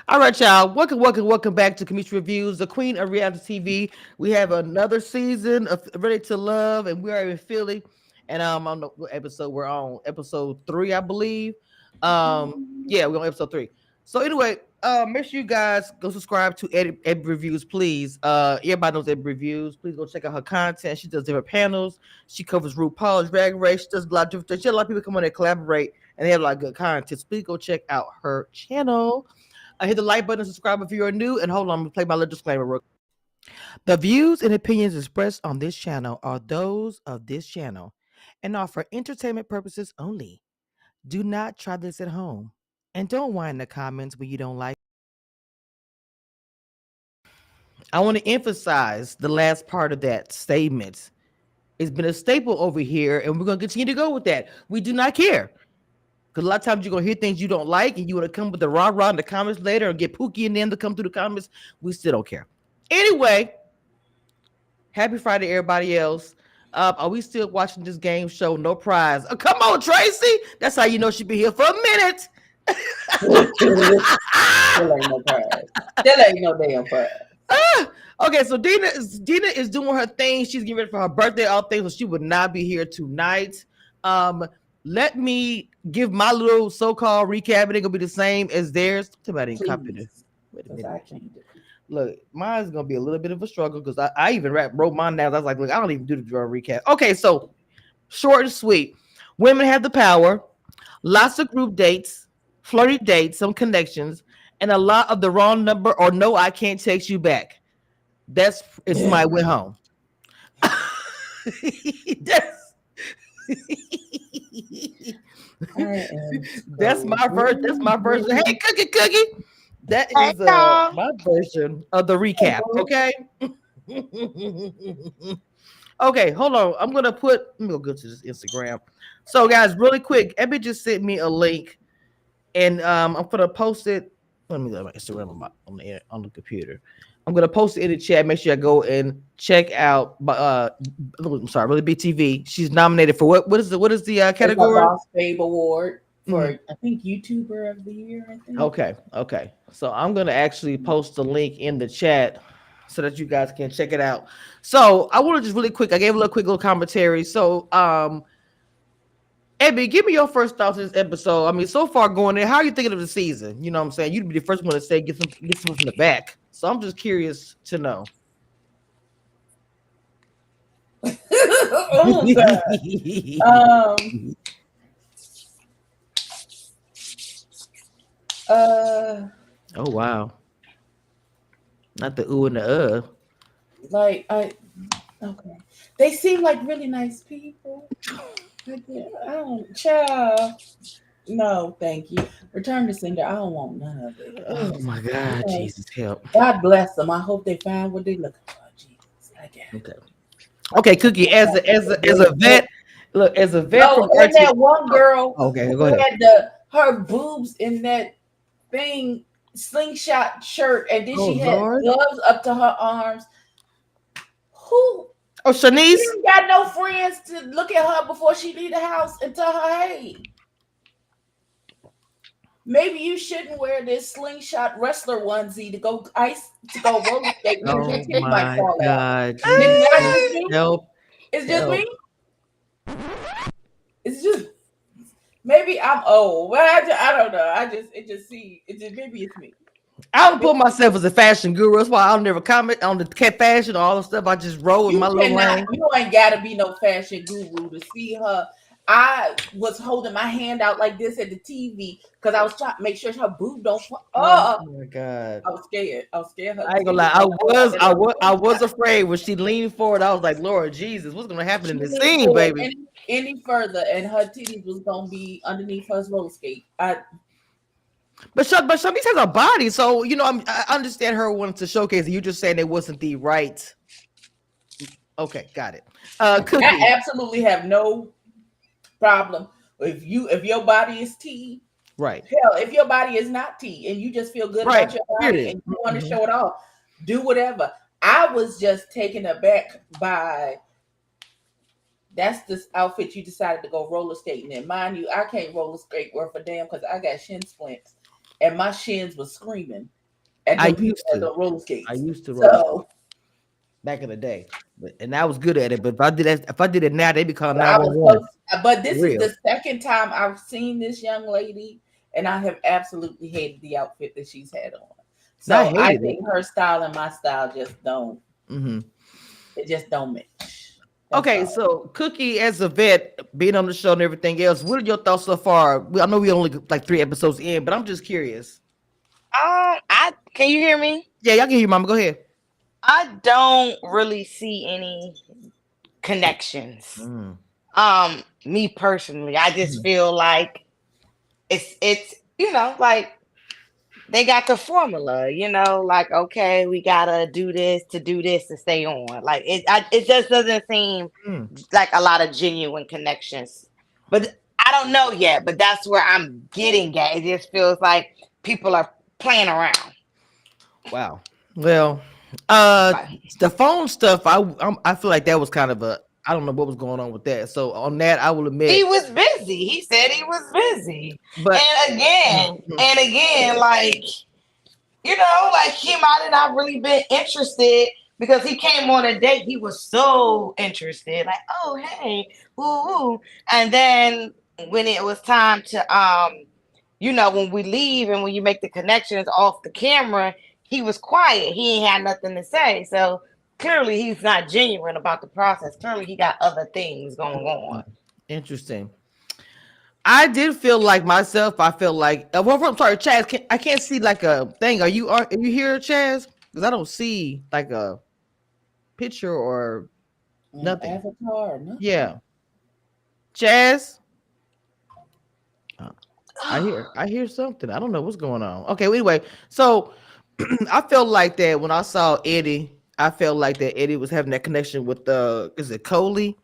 All right, y'all. Welcome back to Community Reviews, the queen of reality TV. We have another season of Ready to Love, and we are in Philly. And I don't know what episode we're on. Episode 3, I believe. Yeah, we're on episode 3. So anyway, make sure you guys go subscribe to Ed Reviews, please. Everybody knows Ed Reviews. Please go check out her content. She does different panels. She covers RuPaul's Drag Race. She does a lot of different things. She has a lot of people come on there collaborate, and they have a lot of good content. So please go check out her channel. Hit the like button, subscribe if you are new, and hold on, I'm gonna play my little disclaimer real quick. The views and opinions expressed on this channel are those of this channel and are for entertainment purposes only. Do not try this at home. And don't whine in the comments when you don't like. I want to emphasize the last part of that statement. It's been a staple over here, and we're gonna continue to go with that. We do not care. Because a lot of times you're going to hear things you don't like and you want to come with the rah-rah in the comments later and get Pookie and them to come through the comments. We still don't care. Anyway, happy Friday, everybody else. Are we still watching this game show? No prize. Oh, come on, Tracy. That's how you know she'll be here for a minute. Still ain't no prize. Still ain't no damn prize. Okay, so Dina is doing her thing. She's getting ready for her birthday, all things, so she would not be here tonight. Let me give my little so-called recap. It ain't gonna be the same as theirs. Somebody didn't copy this. Wait a minute. Look, mine's gonna be a little bit of a struggle because I even wrote mine down. I was like, look, I don't even do the drawing recap. Okay, so short and sweet. Women have the power, lots of group dates, flirty dates, some connections, and a lot of the wrong number or no, I can't text you back. That's if somebody went home. That's my version. That's my version. Hey, Cookie. That is my version of the recap. Okay. Okay, hold on. I'm gonna let me go to this Instagram. So, guys, really quick, Ebby just sent me a link, and I'm gonna post it. Let me go to my Instagram on the computer. I'm gonna post it in the chat. Make sure I go and check out. I'm sorry, really BTV. She's nominated for what? What is the category? Boss Babe Award for I think YouTuber of the Year. I think. Okay. So I'm gonna actually post the link in the chat so that you guys can check it out. So I want to just really quick. I gave a little commentary. So Abby, give me your first thoughts on this episode. I mean, so far going in, how are you thinking of the season? You know what I'm saying? You'd be the first one to say get some from the back. So I'm just curious to know. Oh wow. Not the ooh and the okay. They seem like really nice people. I don't, child. No, thank you. Return to sender. I don't want none of it. Oh my God, Jesus help. God bless them. I hope they find what they looking for. Jesus, I guess. Okay, Cookie. As a vet, look, as a vet. No, and that one girl. Okay, go ahead. Had her boobs in that thing slingshot shirt, and then she had gloves up to her arms. Who? Oh, Shanice. She got no friends to look at her before she leave the house and tell her, hey, maybe you shouldn't wear this slingshot wrestler onesie to go roller skate. Oh my God! Nope. It's just me. It's just maybe I'm old, but I don't know. Maybe it's me. I don't put myself as a fashion guru. That's why I'll never comment on the fashion or all the stuff. I just roll with my little lane. You ain't gotta be no fashion guru to see her. I was holding my hand out like this at the TV because I was trying to make sure her boob don't fall. Oh my God! I was scared. I ain't gonna lie. I was afraid when she leaned forward. I was like, Lord Jesus, what's gonna happen in this scene, baby? Any further, and her titties was gonna be underneath her roller skate. But Shanice has a body, so you know I understand her wanting to showcase it. You just saying it wasn't the right. Okay, got it. Cookie. I absolutely have no problem if your body is T. Right. Hell, if your body is not T and you just feel good about your body and you want to show it off, do whatever. I was just taken aback by That's this outfit you decided to go roller skating in. Mind you, I can't roller skate worth a damn because I got shin splints, and my shins was screaming at I them people used at to. the roller I skates. used to roller skate So back in the day, and I was good at it. But if I did it now, they be calling I was 911 so. But for this is real. the second time I've seen this young lady, and I have absolutely hated the outfit that she's had on. Not So I hated it. think her style and my style just don't. Hmm. It just don't match. That's Okay, all. so Cookie, as a vet, being on the show and everything else, what are your thoughts so far? I know we only like 3 episodes in, but I'm just curious. I can you hear me? Yeah, y'all can hear, Mama. Go ahead. I don't really see any connections. Mm, Me personally, I just mhm, feel like it's like they got the formula, like okay, we gotta do this to do this to stay on. Like it just doesn't seem mm. like a lot of genuine connections. But I don't know yet. But that's where I'm getting at. It just feels like people are playing around. Wow. Well, uh, Like the phone stuff, I feel like that was kind of a, I don't know what was going on with that. So on that, I will he admit, was busy. He said he was busy, but Mhm. and again, like like he might have not really been interested because he came on a date. He was so interested, like, oh hey, ooh, and then when it was time to when we leave and when you make the connections off the camera, he was quiet. He ain't had nothing to say. So clearly he's not genuine about the process. Clearly he got other things going on. Interesting. I did feel like myself. I feel like, well, I'm sorry, Chaz. I can't see like a thing. Are you here, Chaz? Because I don't see like a picture or nothing. Avatar or nothing. Yeah, Chaz. Uh, I hear something. I don't know what's going on. Okay, well, anyway, so I felt like that when I saw Eddie. I felt like that Eddie was having that connection with is it Coley?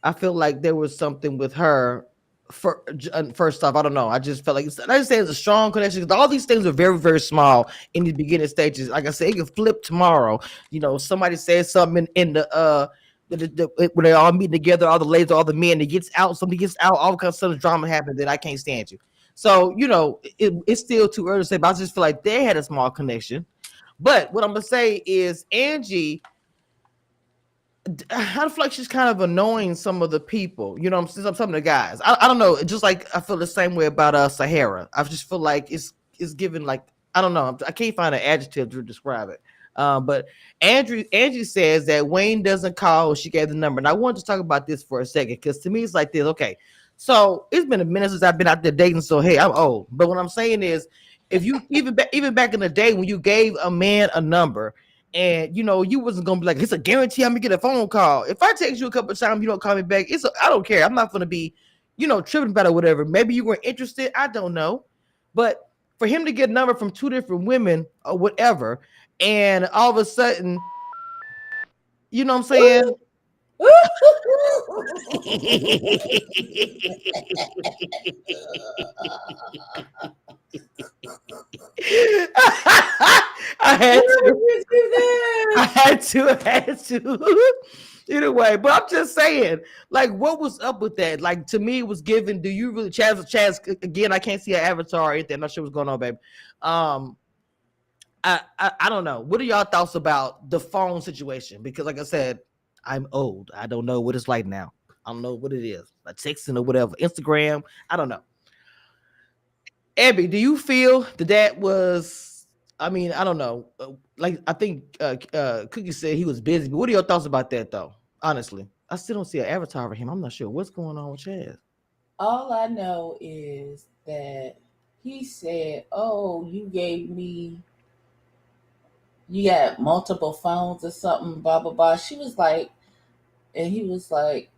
I feel like there was something with her. First off, I don't know. I just felt like I just say it's a strong connection because all these things are very, very small in the beginning stages. Like I said, it can flip tomorrow. Somebody says something in when they all meet together, all the ladies, all the men, it gets out, something gets out, all kinds of sudden drama happens that I can't stand you. So, it's still too early to say, but I just feel like they had a small connection. But what I'm gonna say is Angie, I feel like she's kind of annoying some of the people. I'm saying, some of the guys. I don't know. Just like I feel the same way about Sahara. I just feel like it's given like I don't know. I can't find an adjective to describe it. But Angie says that Wayne doesn't call. She gave the number, and I wanted to talk about this for a second because to me it's like this. Okay, so it's been a minute since I've been out there dating. So hey, I'm old. But what I'm saying is, if you even back in the day when you gave a man a number and you wasn't gonna be like it's a guarantee I'm gonna get a phone call. If I text you a couple of times you don't call me back, I don't care. I'm not gonna be tripping about it or whatever. Maybe you weren't interested, I don't know. But for him to get a number from two different women or whatever, and all of a sudden, you know what I'm saying. I had Why to. would you do I that? had to. I had to. Either way, but I'm just saying, like, what was up with that? Like, to me, it was given. Do you really, Chaz? Again, I can't see an avatar or anything. I'm not sure what's going on, babe. Um, I don't know. What are y'all thoughts about the phone situation? Because, like I said, I'm old. I don't know what it's like now. I don't know what it is, like texting or whatever, Instagram. I don't know. Abby, do you feel that was? I mean, I don't know. Like I think Cookie said he was busy. But what are your thoughts about that, though? Honestly, I still don't see an avatar of him. I'm not sure what's going on with Chaz. All I know is that he said, "Oh, you got multiple phones or something, blah blah blah." She was like, and he was like,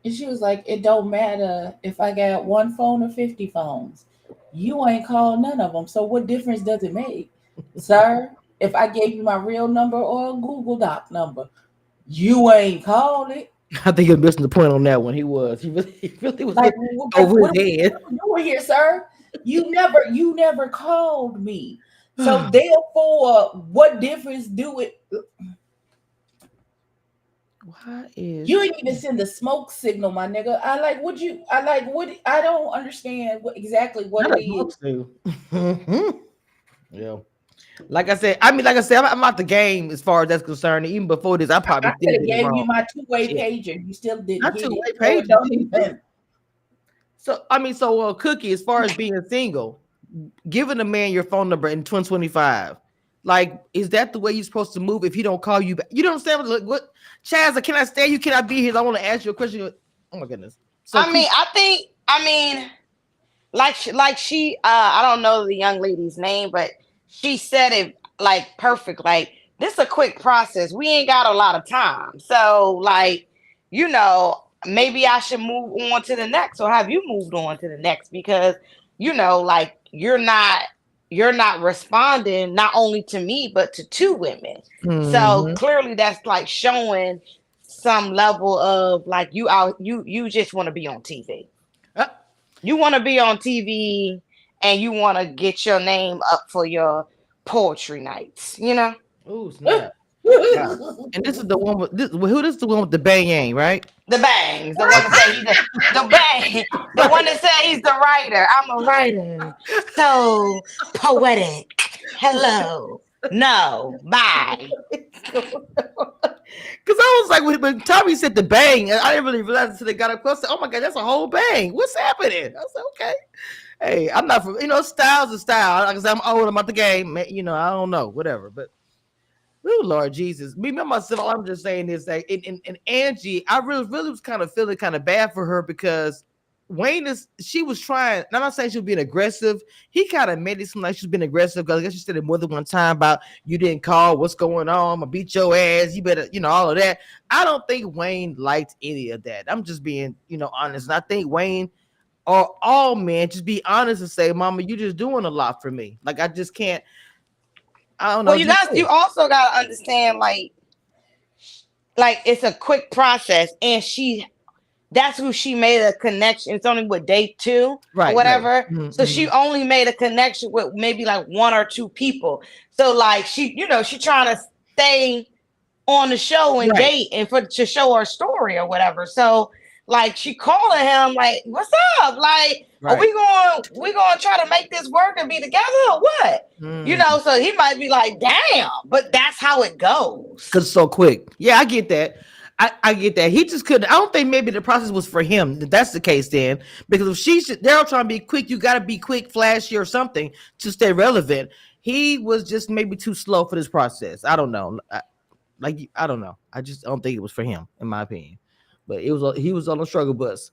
and she was like, "It don't matter if I got one phone or 50 phones. You ain't called none of them. So what difference does it make, sir? If I gave you my real number or a Google Doc number, you ain't called it. I think you're missing the point on that one. He really was Like, getting over his what head. are you doing here, sir? You never called me. So therefore, what difference do it? Why is You ain't even send the smoke signal, my nigga. I don't understand exactly what not it a is. to? Yeah. Like I said, I'm out the game as far as that's concerned. Even before this, I I probably still could have did it gave you wrong. my two-way Shit. pager. You still didn't Not get it. two-way So it pages. don't even. So Cookie, as far as being single, giving a man your phone number in 2025, like, is that the way you're supposed to move if he don't call you back? You don't understand what Chaz, can I stay? You cannot be here. I want to ask you a question. Oh my goodness. So I mean, like she I don't know the young lady's name, but she said it like perfect. Like, this is a quick process. We ain't got a lot of time. So, like, maybe I should move on to the next, or have you moved on to the next, because like, you're not responding, not only to me but to two women. So mhm. clearly that's like showing some level of, like, you just want to be on TV. Uh, You want to be on TV, and you want to get your name up for your poetry nights. oh snap. Wow. And this is the one with this is the one with the bang yang, right? The Bangs, the one that say he's the Bang, the one that said he's the writer. I'm a writer, so poetic. Hello, no, bye. Because I was like, when Tommy said the bang, I didn't really realize until they got up close. Oh my god, that's a whole bang. What's happening? I was like, okay. Hey, I'm not from styles is style. Like I said, I'm old. I'm out the game. I don't know, whatever. But oh Lord Jesus, me myself. All I'm just saying is that in Angie, I really was kind of feeling kind of bad for her because she was trying. I'm not saying she was being aggressive. He kind of made it seem like she's been aggressive because I guess she said it more than one time about you didn't call. What's going on? I'm gonna beat your ass. You better, all of that. I don't think Wayne liked any of that. I'm just being, honest. And I think Wayne or all men just be honest and say, "Mama, you just doing a lot for me. Like I just can't. I don't Well, know. you Just guys, you also gotta understand, like it's a quick process, and that's who she made a connection. It's only with day 2 or right, right. whatever. So she Mm-hmm. only made a connection with maybe like one or two people. So, like, she trying to stay on the show and Right, date and to show her story or whatever. So, like, she calling him like, "What's up? Like, are right. we going to try to make this work and be together, or what?" Mm. So he might be like, "Damn," but that's how it goes. Cause it's so quick. Yeah, I get that. I get that. He just couldn't. I don't think maybe the process was for him. If that's the case, then because if they're all trying to be quick, you got to be quick, flashy, or something to stay relevant. He was just maybe too slow for this process. I don't know. I don't know. I just don't think it was for him, in my opinion. But he was on the struggle bus.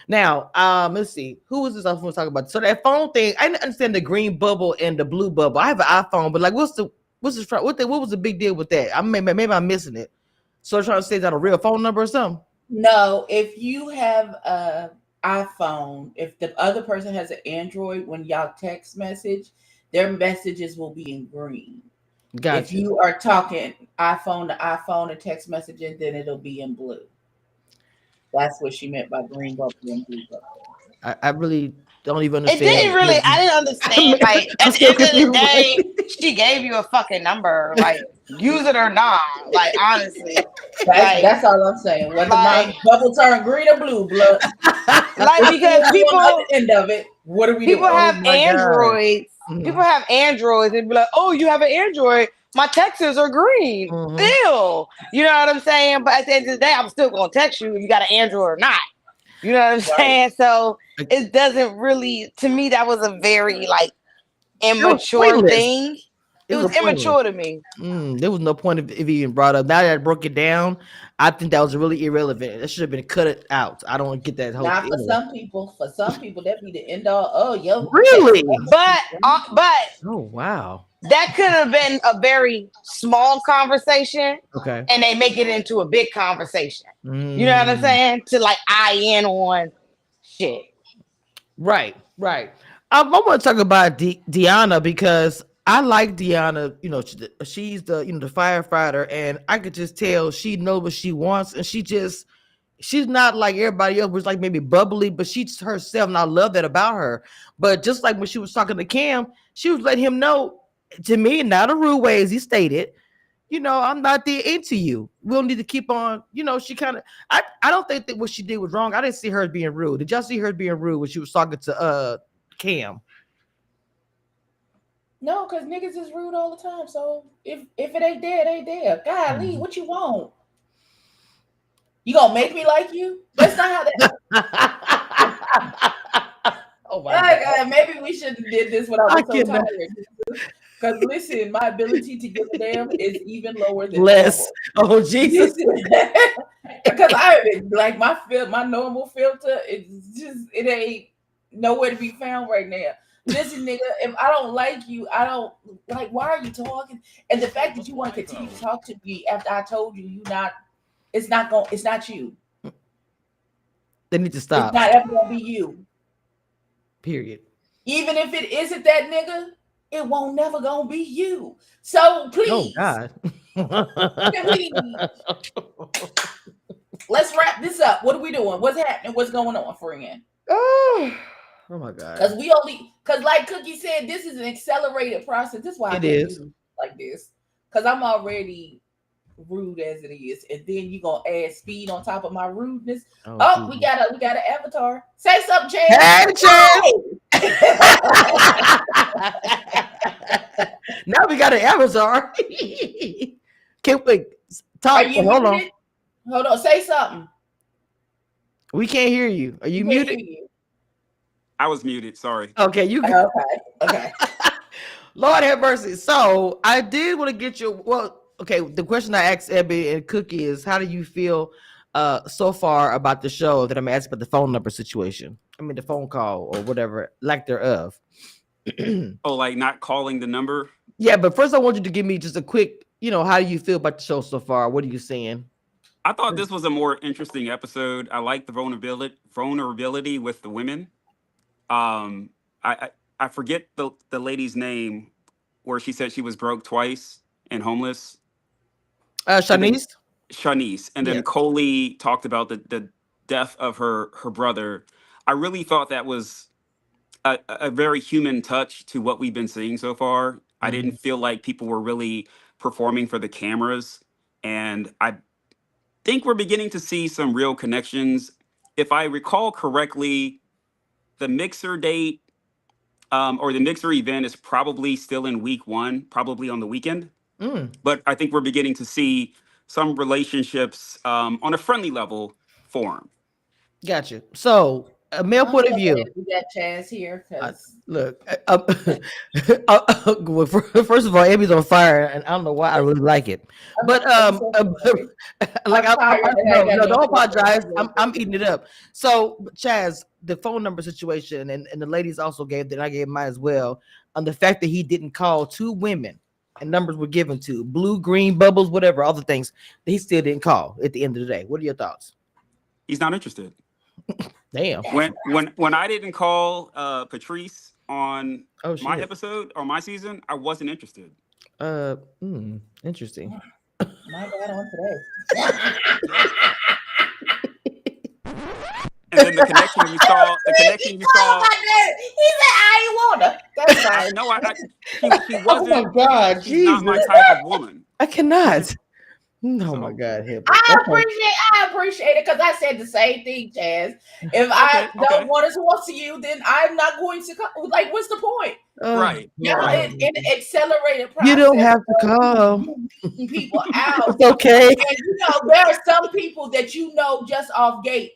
Now, let's see. Who was this I was going to talk about? So that phone thing, I didn't understand the green bubble and the blue bubble. I have an iPhone, but like, what was the big deal with that? Maybe I'm missing it. So they're trying to say that a real phone number or something. No, if you have a iPhone, if the other person has an Android, when y'all text message, their messages will be in green. If Gotcha. you are talking iPhone to iPhone and text messaging, then it'll be in blue. That's what she meant by green bubble and blue bubble. I really don't even It understand. didn't really. I didn't understand. Like, I'm at the still end of the confused. day, she gave you a fucking number. Like, use it or not. Like, honestly, like, That's all I'm saying. Whether my like, bubble turn green or blue, blood, like, it's because still you on the other end of it. What are we people doing? Oh have my god. Androids. People Mhm, have Androids and be like, "Oh, you have an Android. My texts are green." mhm. Still, you know what I'm saying? But at the end of the day, I'm still gonna text you if you got an Android or not. You know what I'm Right. saying? So Like, it doesn't really. To me, that was a very, like, it was immature pointless. thing. It It was was a pointless. immature to me. There was no point if he even brought up. Now that I broke it down, I think that was really irrelevant. That should have been cut it out. I don't get that whole Not thing. for Anyway. some people. For some people, that be the end all. Oh, yo, text Really? But Oh wow. that could have been a very small conversation, Okay. and they make it into a big conversation. You know what I'm Mm, saying? To, like, eye in on shit. right, right. I want to talk about Deanna because I like Deanna. She's the firefighter, and I could just tell she knows what she wants, and she's not like everybody else, was like maybe bubbly, but she's herself, and I love that about her. But just like when she was talking to Cam, she was letting him know, to me, not a rude way, as he stated, I'm not there into you. We'll need to keep on, she kind of I don't think that what she did was wrong. I didn't see her as being rude. Did y'all see her being rude when she was talking to Cam? No, because niggas is rude all the time. So if it ain't there, it ain't there. Golly, what you want? You gonna make me like you? That's not how that. Oh my God. Maybe we shouldn't have did this when I was so cannot. tired. Because listen, my ability to give a damn is even lower than Less. normal. Oh Jesus. Because I like my normal filter it ain't nowhere to be found right now. Listen, nigga, if I don't like you, I don't like. Why are you talking? And the fact that you want to continue to talk to me after I told you it's not you. They need to It's stop. not ever gonna be you. Period. Even if it isn't that nigga, it won't never gonna be you. So please, Oh please, God. let's wrap this up. What are we doing? What's happening? What's going on, friend? Oh my God. Because like Cookie said, this is an accelerated process. This is why I It can't is. do like this. Because I'm already rude as it is, and then you gonna add speed on top of my rudeness. Oh, we got an avatar. Say something, Chance. Hey, now we got an avatar. Can't wait. Talk. Are you Hold muted? Hold on. Say something. We can't hear you. Are you Can't muted? hear you. I was muted. Sorry. Okay, you. Okay. Lord have mercy. So I did want to get you. Well, okay. The question I asked Ebby and Cookie is, how do you feel so far about the show that I'm asking about the phone number situation? I mean, the phone call or whatever, lack thereof. Oh, like not calling the number? Yeah, but first I want you to give me just a quick, how do you feel about the show so far? What are you saying? I thought this was a more interesting episode. I like the vulnerability with the women. I forget the lady's name where she said she was broke twice and homeless. Shanice? Shanice. And Yeah. then Coley talked about the death of her brother. I really thought that was a very human touch to what we've been seeing so far. I didn't feel like people were really performing for the cameras. And I think we're beginning to see some real connections. If I recall correctly, the mixer date or the mixer event is probably still in week 1, probably on the weekend. But I think we're beginning to see some relationships on a friendly level form. Gotcha. So, a male I'm point so of view. glad we got Chaz here because Look, well, first of all, Amy's on fire, and I don't know why I really like it. But like I'm tired and I got no, don't no apologize. focus. I'm eating it up. So, Chaz, the phone number situation, and the ladies also gave that, I gave mine as well, on the fact that he didn't call 2 women, and numbers were given to blue, green, bubbles, whatever, all the things that he still didn't call at the end of the day. What are your thoughts? He's not interested. Damn. When I didn't call Patrice on my shit. episode or my season, I wasn't interested. Interesting. My God, on today. And then the connection you saw. He said, "I ain't wanna." That's fine. No, she wasn't. Oh my God, she's not my Jesus. type of woman. I cannot. Oh my So- God, Hibbert. I appreciate it because I said the same thing, Chaz. If I don't want to talk to you, then I'm not going to come. Like, what's the point? Right. It accelerated process. You don't have to call people out. It's okay. And there are some people that just off gate.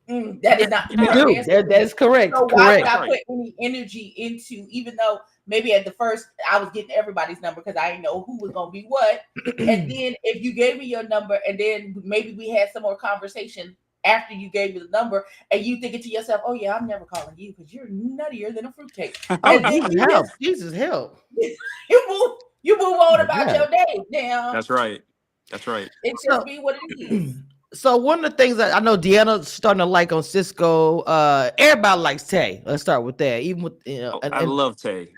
That is not. You do. That's correct. So why would Correct. I put any energy into? Even though maybe at the first I was getting everybody's number because I didn't know who was gonna be what. And then if you gave me your number, and then maybe we had some more conversation after you gave me the number, and you thinking to yourself, "Oh yeah, I'm never calling you because you're nuttier than a fruitcake." Oh, Jesus help! You move on about your day. Now That's right. It just be what it is. So one of the things that I know Deanna's starting to like on Cisco, everybody likes Tay. Let's start with that. Even with I love Tay.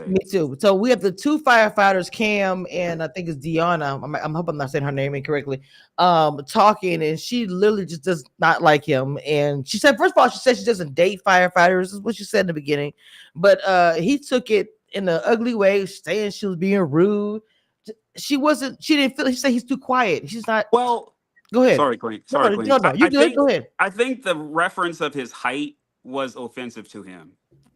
Me too. So we have the 2 firefighters, Cam and I think it's Deanna. I'm hoping I'm not saying her name incorrectly. Talking, and she literally just does not like him. And she said, first of all, she said she doesn't date firefighters. This is what she said in the beginning. But he took it in an ugly way, saying she was being rude. she wasn't. She didn't feel. She said he's too quiet. She's not. Well, Go ahead. sorry, Queen. No, Sorry, no, Queen. no, no. You good? Go ahead. I think the reference of his height was offensive to him.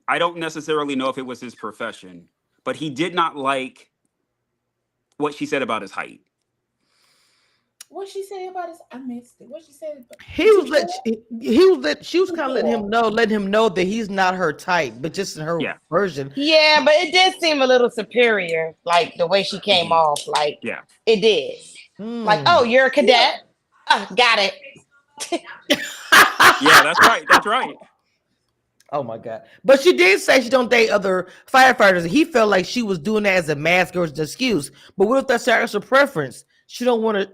I don't necessarily know if it was his profession, but he did not like what she said about his height. What she say about his? I missed it. What she said? He was Too let short? he was let she was Too kind of short. letting him know that he's not her type, but just in her Yeah. version. Yeah, but it did seem a little superior, like the way she came Mhm. off. Like Yeah. it did. Like, Hmm. oh, you're a Yeah. cadet. Got it. Yeah, that's right. That's right. Oh my god! But she did say she don't date other firefighters. He felt like she was doing that as a mask or as an excuse. But what if that's her actual preference? She don't want to,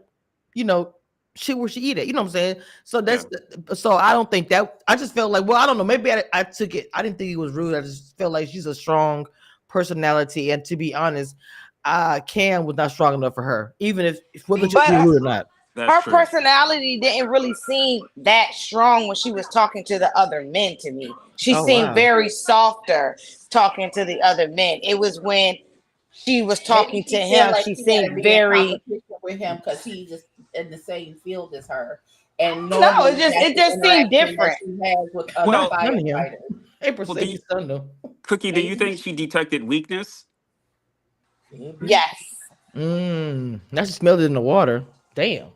you know, shit where she eat it. You know what I'm saying? So Yeah. so I don't think that. I just felt like, well, I don't know. Maybe I took it. I didn't think it was rude. I just felt like she's a strong personality, and to be honest, Cam was not strong enough for her, even if whether she was But rude or not. That's her true. personality didn't really seem that strong when she was talking to the other men to me. She Oh seemed wow! very softer talking to the other men. It was when she was Maybe talking to she feel him, like she she got to seemed be in very competition with him because he's just in the same field as her, and no, normally that's it the just seemed interaction that different. she has with other Not Well, none of him. firefighters. April well, said he's son though. Cookie, do you Maybe think she detected weakness? could be. Yes. Now she smelled it in the water. Damn.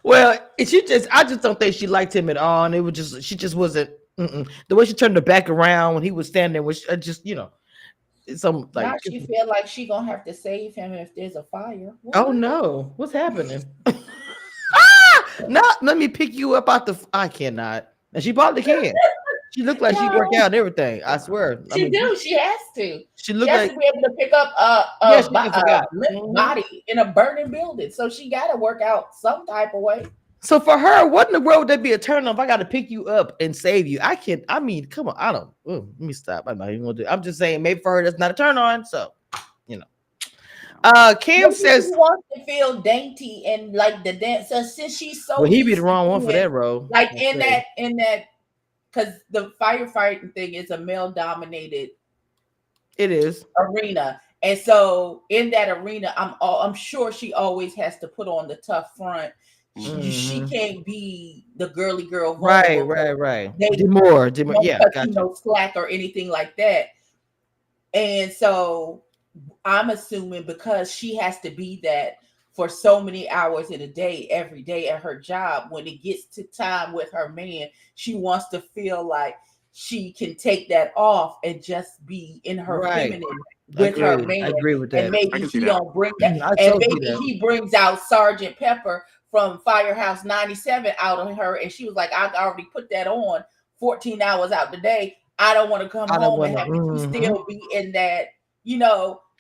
Well, I just don't think she liked him at all, and it was just, she just wasn't. The way she turned her back around when he was standing there was just, it's some Now like, she feel like she gonna have to save him if there's a fire. oh What? no, what's happening? Not let me pick you up out the. I cannot, and she probably can. She looked like she worked No, out and everything. I swear. I she mean, do. She has to. she She looked has like, to be able to pick up yeah, I forgot. limp body in a burning building. So she got to work out some type of way. So for her, what in the world would that be a turn on if I got to pick you up and save you? I can't. I mean, come on. I don't. Let me stop. I'm not even gonna do. I'm just saying, maybe for her that's not a turn on. So you know. Cam Maybe she says, wants to feel dainty and like the dance. So since she's well, so he be the used to wrong one for being that role. like Okay. in that because the firefighting thing is a male dominated It is. arena. And so in that arena, I'm sure she always has to put on the tough front. Hmm. She can't be the girly girl Right, vulnerable because right. they Demore. won't Yeah, cut you gotcha. no slack or anything like that. And so I'm assuming because she has to be that for so many hours in a day, every day at her job, when it gets to time with her man, she wants to feel like she can take that off and just be in her Right. feminine with her I man. agree with And that. I maybe can see he that. don't bring that, I and totally see maybe that. he brings out Sergeant Pepper from Firehouse 97 out on her, and she was like, I already put that on 14 hours out the day. I don't want to come I don't home want and have you to. still be in that,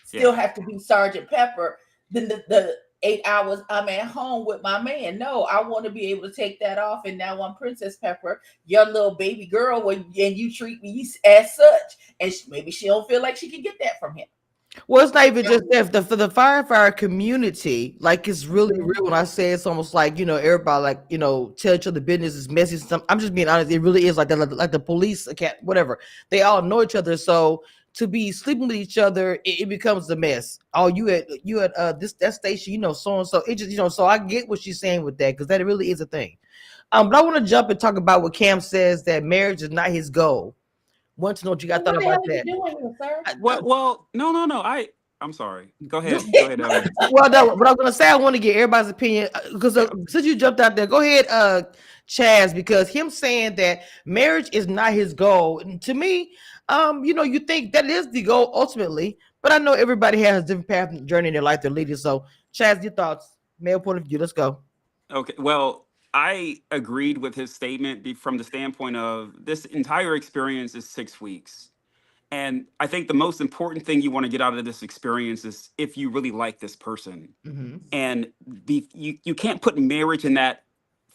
still Yeah. have to be Sergeant Pepper. Then the 8 hours I'm at home with my man. No, I want to be able to take that off. And now I'm Princess Pepper, your little baby girl, and you treat me as such. And maybe she don't feel like she can get that from him. Well, it's not even just that. For the firefighter community, like it's really Mhm. real. When I say it's almost like, everybody, like, tell each other business is messy. I'm just being honest. It really is like that. Like the police, whatever. They all know each other. So to be sleeping with each other, it becomes a mess. Oh, you at this that station, so and so. It just, So I get what she's saying with that, because that really is a thing. But I want to jump and talk about what Cam says, that marriage is not his goal. Want to know what you So got thought what the hell about are you that? doing here, sir? Well, no. I'm sorry. Go Just ahead. Go ahead, Evan. well, no, what I'm gonna say, I want to get everybody's opinion, because Yeah. since you jumped out there, go ahead, Chaz, because him saying that marriage is not his goal, and to me, you think that is the goal ultimately, but I know everybody has a different path and journey in their life they're leading. So, Chaz, your thoughts, male point of view. Let's go. Okay. Well, I agreed with his statement from the standpoint of this entire experience is 6 weeks. And I think the most important thing you want to get out of this experience is if you really like this person. Mm-hmm. And you can't put marriage in that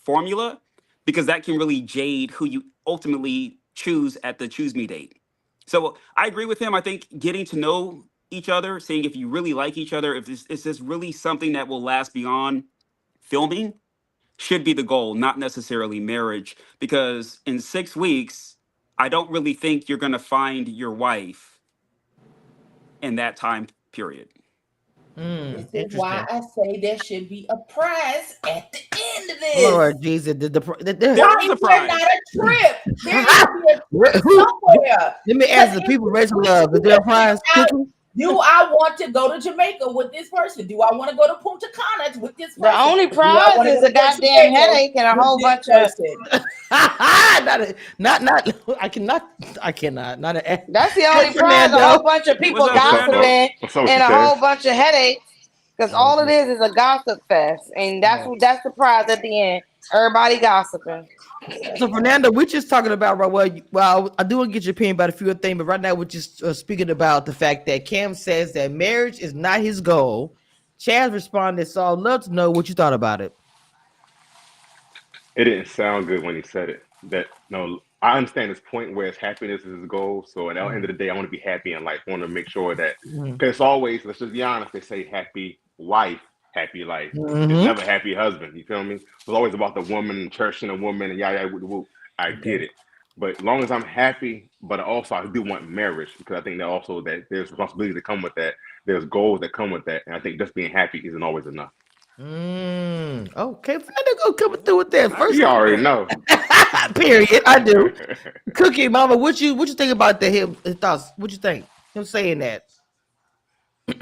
formula, because that can really jade who you ultimately choose at the choose me date. So I agree with him. I think getting to know each other, seeing if you really like each other, if this is this really something that will last beyond filming, should be the goal, not necessarily marriage. Because in 6 weeks, I don't really think you're going to find your wife in that time period. This is why Interesting. I say there should be a prize at the end of Lord this. Jesus, There Why is a is there prize. not a trip? There needs to be a trip who, somewhere. let me Because ask the if people raising we love. Is there a can't figure prize out, cooking? do I want to go to Jamaica with this person? Do I want to go to Punta Cana with this The person? only Do I prize want to is go a to Puerto goddamn Rico headache and a with whole this bunch of. person? not. I cannot. Not an. That's the Hey, only prize. A Fernando. whole bunch of What's people up, Fernando? gossiping What's up with and you, a whole Chaz? bunch of headaches. Because all it is a gossip fest, and that's the prize at the end. Everybody gossiping. So Fernando, we're just talking about right. Well, I do want to get your opinion about a few things, but right now we're just speaking about the fact that Cam says that marriage is not his goal. Chaz responded, so I'd love to know what you thought about it. It didn't sound good when he said it. That no, I understand his point where his happiness is his goal. So at the end of the day, I want to be happy in life. I want to make sure that Mm-hmm. because it's always, let's just be honest, they say happy wife, happy life. It's Mm-hmm. never happy husband. You feel me? It's always about the woman and church and the woman and yada yada woo, woo. I Okay. get it. But as long as I'm happy, but also I do want marriage because I think that also that there's responsibilities that come with that. There's goals that come with that. And I think just being happy isn't always enough. Okay, Fernando, go coming through with that I first. You agree with already that. know. Period. I do. Cookie Mama, what you think about his thoughts? What you think? Him saying that. I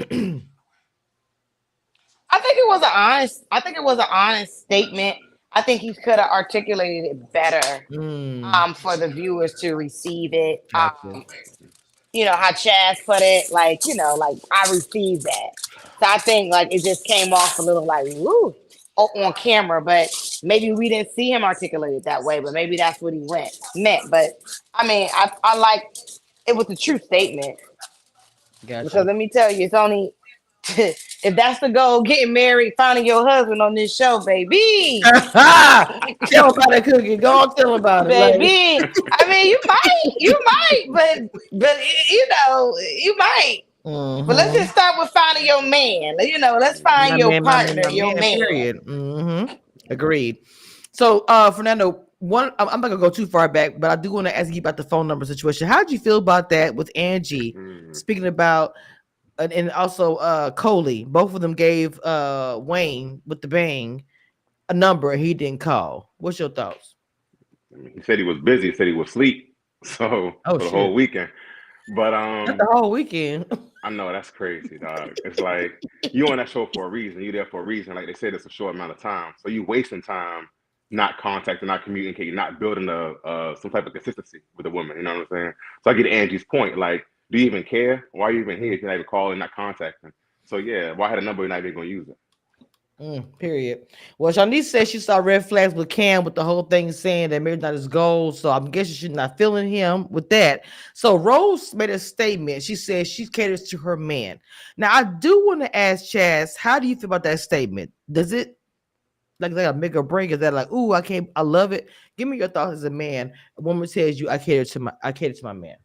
think it was an honest. I think it was an honest statement. I think he could have articulated it better, Mm, for the viewers to receive it. gotcha. You know how Chaz put it, like like I received that. So I think like it just came off a little like woo on camera, but maybe we didn't see him articulate it that way. But maybe that's what he meant. But I mean, I like it was a true statement because Gotcha. let me tell you, it's only if that's the goal, getting married, finding your husband on this show, baby. Tell him about it, Cookie. Go on, tell him about it. Like, Baby. I mean, you might, but you might. But let's mm-hmm. just start with finding your man. Let's find your My man, partner, my your man. man. Period. Mm-hmm. Agreed. So, Fernando, I'm not gonna go too far back, but I do want to ask you about the phone number situation. How did you feel about that with Angie? Mm. Speaking about and also Coley, both of them gave Wayne with the bang a number he didn't call. What's your thoughts? I mean, he said he was busy. He said he was asleep. So Oh for the whole shit! weekend. But Not the whole weekend. I know that's crazy, dog. It's like you on that show for a reason. You there for a reason. Like they said, it's a short amount of time. So you wasting time not contacting, not communicating, not building a some type of consistency with a woman. You know what I'm saying? So I get Angie's point. Like, do you even care? Why are you even here if you're not even calling, not contacting? So yeah, why had a number you're not even gonna use it? Period. Well, Shanice said she saw red flags with Cam with the whole thing saying that marriage not his goal. So I'm guessing she's not feeling him with that. So Rose made a statement. She says she caters to her man. Now I do want to ask Chaz, how do you feel about that statement? Does it like a make or break? Is that like, ooh, I love it? Give me your thoughts as a man. A woman tells you I cater to my man.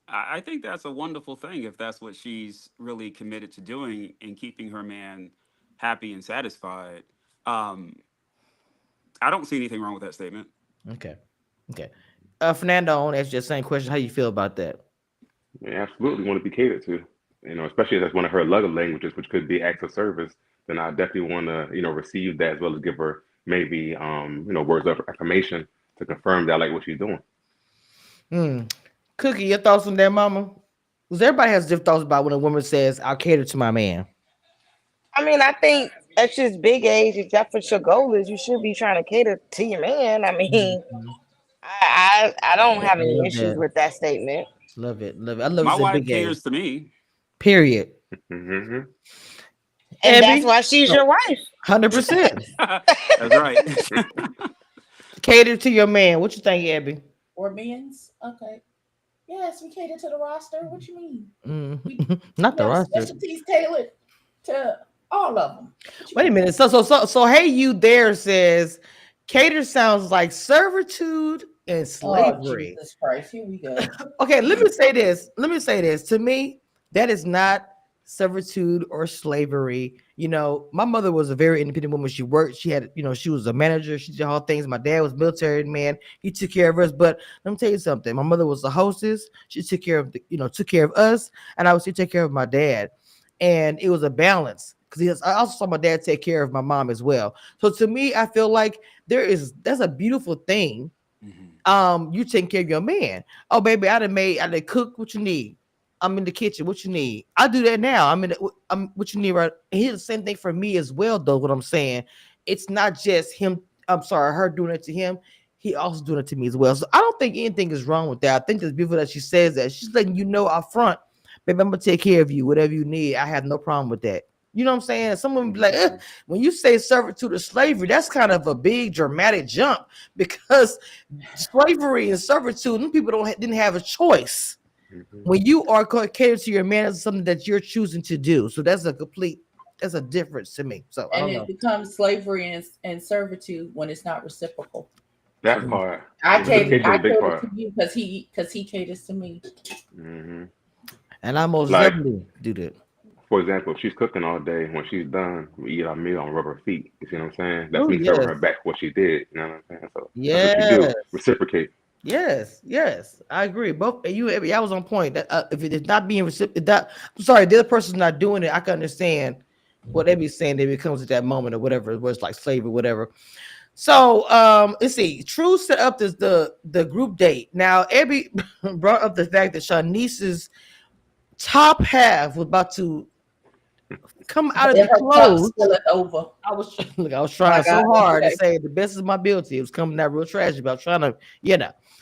I think that's a wonderful thing if that's what she's really committed to doing and keeping her man happy and satisfied. Um, I don't see anything wrong with that statement. Okay. Okay. Fernando, I want to ask you the same question. How you feel about that? Yeah, absolutely want to be catered to. Especially if that's one of her love languages, which could be acts of service. Then I definitely want to, receive that as well as give her maybe, words of affirmation to confirm that I like what she's doing. Hmm. Cookie, your thoughts on that, Mama? Because everybody has different thoughts about when a woman says, "I'll cater to my man." I mean, I think at this big age, if that's what your goal is, you should be trying to cater to your man. I mean, Mhm. I don't I have any love issues that. with that statement. Love it. Love it. I love My it's a wife big age. caters to me. Period. Hmm. And that's Abby, why she's your wife. 100%. That's right. Cater to your man. What you think, Abby? Or men's? Okay. Yes, we cater to the roster. What you mean? We Not the got roster. specialties tailored to all of them. What you Wait a mean? minute. So hey, you there says cater sounds like servitude and Oh, slavery. Jesus Christ. Here we go. Okay, let me say this. To me, that is not servitude or slavery. You know, my mother was a very independent woman. She worked. She had, you know, she was a manager. She did all things. My dad was military man. He took care of us. But let me tell you something. My mother was a hostess. She took care of, took care of us, and I was to take care of my dad. And it was a balance because I also saw my dad take care of my mom as well. So to me, I feel like that's a beautiful thing. You taking care of your man. Oh, baby, I done cook what you need. I'm in the kitchen. What you need? I do that now. I'm what you need, right? And here's the same thing for me as well, though. What I'm saying, it's not just him. I'm sorry, her doing it to him. He also doing it to me as well. So I don't think anything is wrong with that. I think it's beautiful that she says that. She's letting you know up front, baby, I'm gonna take care of you. Whatever you need, I have no problem with that. You know what I'm saying? Someone be like, when you say servitude or slavery, that's kind of a big dramatic jump because slavery and servitude, them people didn't have a choice. When you are catered to your man, it's something that you're choosing to do. So that's a difference to me. So I And don't it know. becomes slavery and servitude when it's not reciprocal. That part. I Reciprocation is a big cater part. to you because he caters to me. And I most Like, definitely do that. for example, if she's cooking all day, when she's done, we eat our meal on rubber feet. You see what I'm saying? That's Oh, me serving yes. her back what she did. You know what I'm saying? So that's what you Yes. do. Reciprocate. Yes, I agree. Both y'all was on point. That if it is not being reciprocated, I'm sorry, the other person's not doing it. I can understand what they be saying. They becomes at that moment or whatever, where it's like slavery, whatever. So let's see. True set up this the group date. Now, Abby brought up the fact that Shanice's top half was about to come out of the If her cup clothes. spilleth over. I was My trying so God, hard to okay. say the best is my ability. It was coming out real tragic, but I was trying to,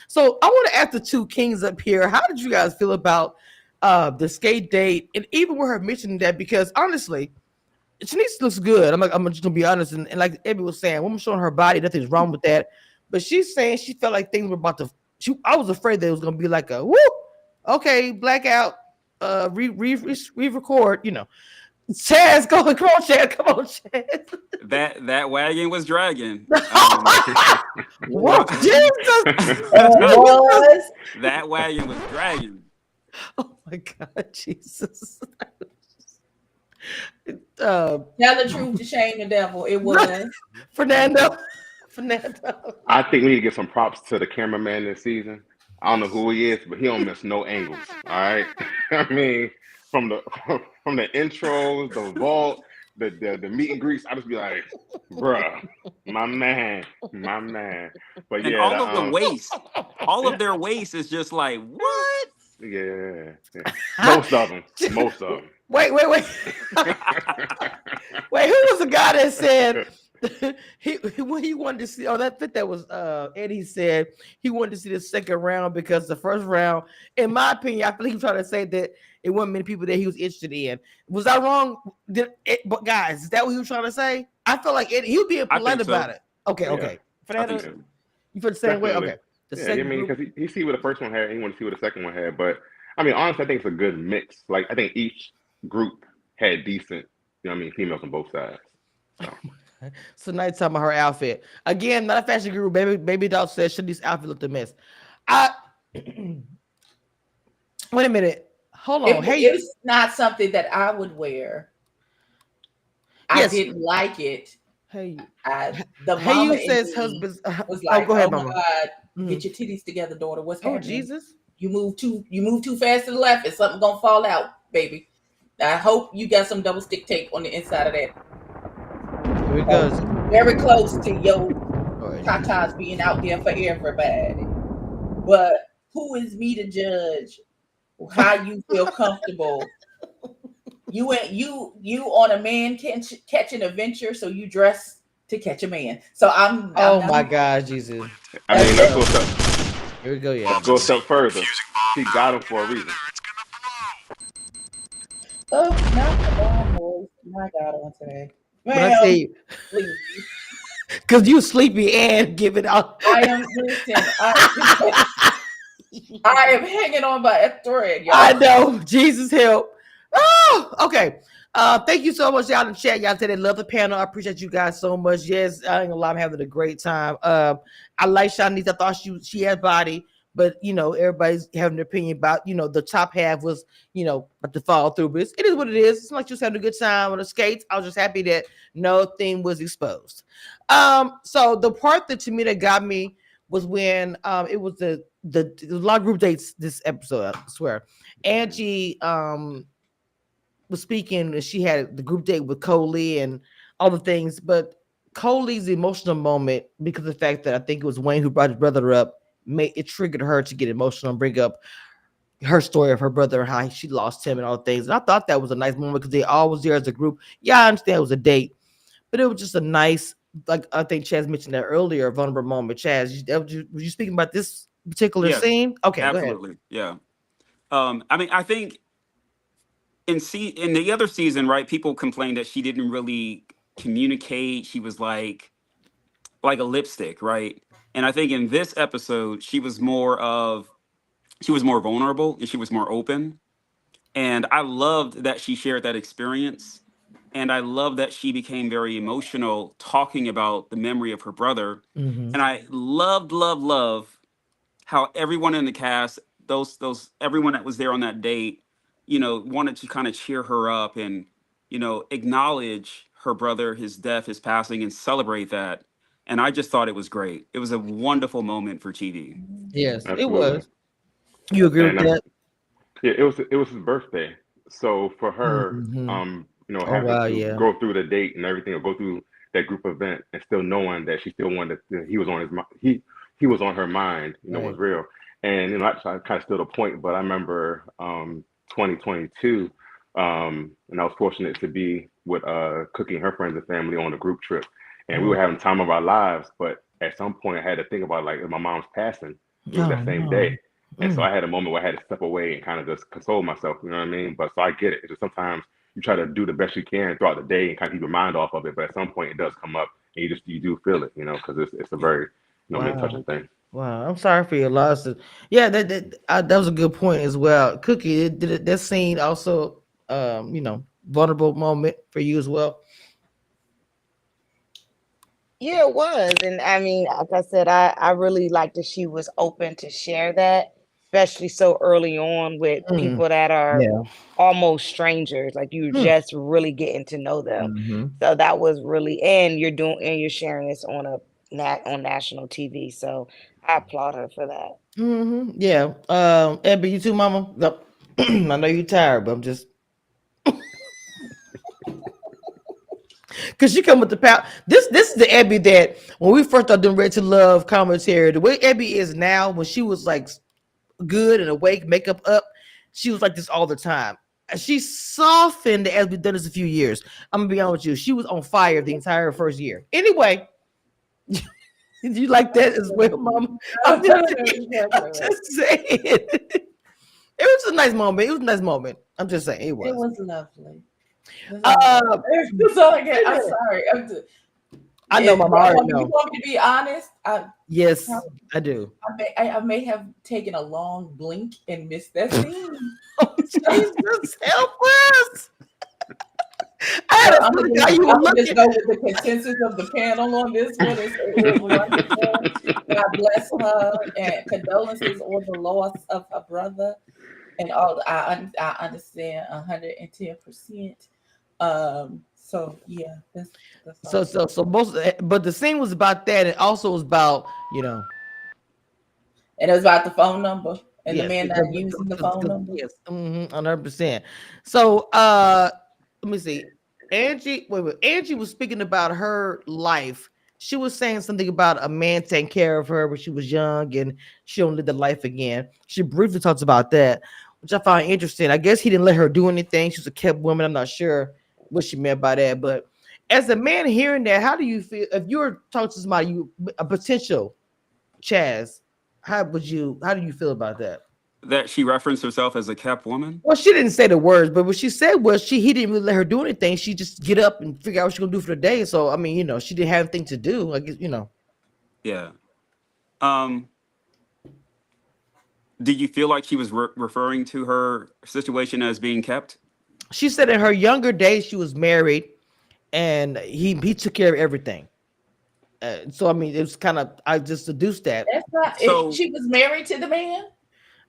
So I want to ask the two kings up here. How did you guys feel about the skate date, and even with her mentioning that? Because honestly, Shanice looks good. I'm just gonna be honest, and like Abby was saying, woman showing her body, nothing's wrong with that. But she's saying she felt like things were about to. I was afraid that it was gonna be like a whoop, okay, blackout, re-record, Chaz, come on, Chaz. That wagon was dragging. What? Jesus! Was. That wagon was dragging. Oh my God, Jesus! Tell the truth to shame the devil. It was. Fernando. I think we need to give some props to the cameraman this season. I don't know who he is, but he don't miss no angles. All right. I mean, from the intros, the vault, the meet and greets, I just be like, bruh, my man. But And yeah, all of the waste, all of their waste is just like, what? yeah. Most of them. Wait. Wait, who was the guy that said when he wanted to see? Oh, that was Eddie said he wanted to see the second round because the first round, in my opinion, I feel like he was trying to say that it wasn't many people that he was interested in. Was I wrong? But guys, is that what he was trying to say? I feel like Eddie, he was being polite about it. Okay, Yeah. okay. I think so. You feel the same way? Definitely. Okay. The Yeah, I second mean, group. because he see what the first one had, he want to see what the second one had. But I mean, honestly, I think it's a good mix. Like, I think each group had decent, females on both sides. So nice talking about her outfit. Again, not a fashion guru. Baby doll says Shanice's outfit looked a mess. Wait a minute. Hold on. It's not something that I would wear. Yes. I didn't like it. Hey, The mama says husband's was like, go ahead, my mama. God, get your titties together, daughter. What's happening? Jesus. You move too fast to the left and something gonna fall out, baby. I hope you got some double stick tape on the inside of that. Here it goes. Very close to your tatas being out there for everybody. But who is me to judge how you feel comfortable? You on a man catch an adventure, so you dress to catch a man. So I'm my God, Jesus. I mean, let's go step. Here we go, yeah. Go a step further. She got him for a reason. Oh, not the bad boys. My God, on today. When I say, please. Because you sleepy and give it out. I am listen. I am hanging on by a thread, y'all. I know. Jesus help. Oh, okay. Thank you so much, y'all in the chat. Y'all said they love the panel. I appreciate you guys so much. Yes, I ain't gonna lie, I'm having a great time. I like Shanice. I thought she had body, but everybody's having an opinion about the top half was about to fall through. But it is what it is. It's like just having a good time on the skates. I was just happy that no thing was exposed. So the part that to me that got me was when it was the a lot of group dates this episode, I swear. Angie was speaking and she had the group date with Coley and all the things, but Coley's emotional moment, because of the fact that I think it was Wayne who brought his brother up, made it triggered her to get emotional and bring up her story of her brother and how she lost him and all the things. And I thought that was a nice moment because they all was there as a group. Yeah, I understand it was a date, but it was just a nice, like I think Chaz mentioned that earlier, vulnerable moment. Chaz, were you speaking about this particular Yes, scene? Okay, go ahead. absolutely. Yeah. I mean, I think in the other season, right, people complained that she didn't really communicate. She was like a lipstick, right? And I think in this episode, she was more vulnerable and she was more open. And I loved that she shared that experience. And I love that she became very emotional talking about the memory of her brother. Mm-hmm. And I love how everyone in the cast, those everyone that was there on that date, wanted to kind of cheer her up and, acknowledge her brother, his death, his passing, and celebrate that. And I just thought it was great. It was a wonderful moment for TV. Yes, it Absolutely. was. You agree with And that? yeah, it was his birthday. So for her, Mm-hmm. Oh having wow, to yeah. go through the date and everything, or go through that group event, and still knowing that she still wanted he was on his he was on her mind, was Right. real. And that's kind of still the point. But I remember 2022, and I was fortunate to be with Cookie and her friends and family on a group trip, and we were having time of our lives. But at some point, I had to think about like my mom's passing. It was Oh that same no. day. And so I had a moment where I had to step away and kind of just console myself, you know what I mean? But so I get it. It's just sometimes you try to do the best you can throughout the day and kind of keep your mind off of it. But at some point it does come up and you do feel it, because it's a very, mental touching Wow. thing. Wow. I'm sorry for your loss. Yeah, that was a good point as well. Cookie, that scene also vulnerable moment for you as well. Yeah, it was. And I mean, like I said, I really liked that she was open to share that, especially so early on with Mm, people that are yeah. almost strangers. Like you're Mm, just really getting to know them. mm-hmm. So that was really, and you're sharing this on on national TV. So I applaud her for that. Mm-hmm. Yeah. Abby, you too, mama? Nope. I know you're tired, but I'm just because you come with the power. This is the Abby that when we first started doing Red to Love commentary, the way Abby is now, when she was like good and awake, makeup up, she was like this all the time. She softened as we've done this a few years. I'm gonna be honest with you. She was on fire the entire first year. Anyway, did you like that as well, Mama? I'm just saying. I'm just saying. It was a nice moment. It was a nice moment. I'm just saying it It was. was lovely. That's Uh, all I get. I'm sorry. I know, If Mama. I already you know. want me to be honest, Yes, I do. I may have taken a long blink and missed that scene. Oh, Jesus, help us! I had But a feeling how you were I'm gonna just looking. go with the consensus of the panel on this one. It was wonderful. God bless her, and condolences on the loss of her brother. And all I understand 110%. So yeah, that's all. So most, but the scene was about that, and also was about And it was about the phone number and the yes, man not using the phone number. yes, 100%. So let me see. Angie, wait. Angie was speaking about her life. She was saying something about a man taking care of her when she was young and she don't live the life again. She briefly talks about that, which I found interesting. I guess he didn't let her do anything. She was a kept woman. I'm not sure what she meant by that. But as a man hearing that, how do you feel if you were talking to somebody, a potential Chaz? How do you feel about that? That she referenced herself as a kept woman. Well, she didn't say the words, but what she said was he didn't really let her do anything. She just get up and figure out what she's gonna do for the day. So I mean, she didn't have anything to do. I guess. Yeah. Um, did you feel like she was referring to her situation as being kept? She said in her younger days she was married and he took care of everything. So I mean, it was kind of I just deduced that. That's not. So She was married to the man.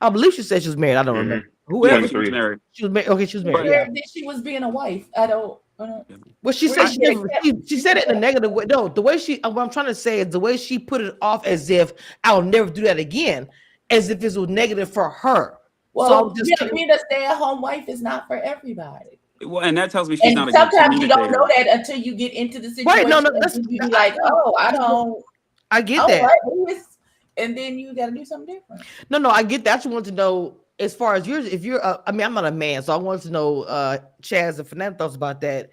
I believe she said she was married. I don't Mm-hmm. remember. yeah, Whoever she was 23. married. she was married. Okay, she was She was married. But Yeah. married. Then she was being a wife. I don't. Well, she Where said did she you get never. it? She said it in a negative way. No, the way she. What I'm trying to say is the way she put it off as if I'll never do that again, as if this was negative for her. So I was Well, just yeah, being a stay-at-home wife is not for everybody. well, and that tells me she's And not a good sometimes you don't know communicator. that until you get into the right. No, situation, no, and that's then you be I, like, "Oh, I don't, I get I don't that. like this," and then you got to do something different. No, I get that. I just want to know as far as yours. If you're, I mean, I'm not a man, so I want to know, Chaz and Fernando thoughts about that.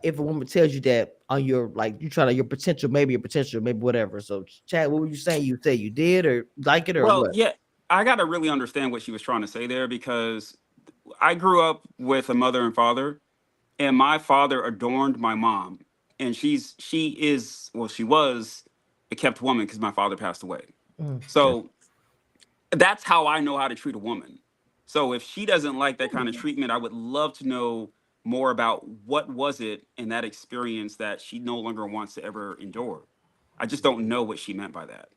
If a woman tells you that on your like you trying to your potential, maybe whatever. So Chad, what were you saying? You say you did or like it or Well, what? yeah, I got to really understand what she was trying to say there because I grew up with a mother and father, and my father adorned my mom, and she was a kept woman because my father passed away. Okay. So that's how I know how to treat a woman. So if she doesn't like that kind of treatment, I would love to know more about what was it in that experience that she no longer wants to ever endure. I just don't know what she meant by that.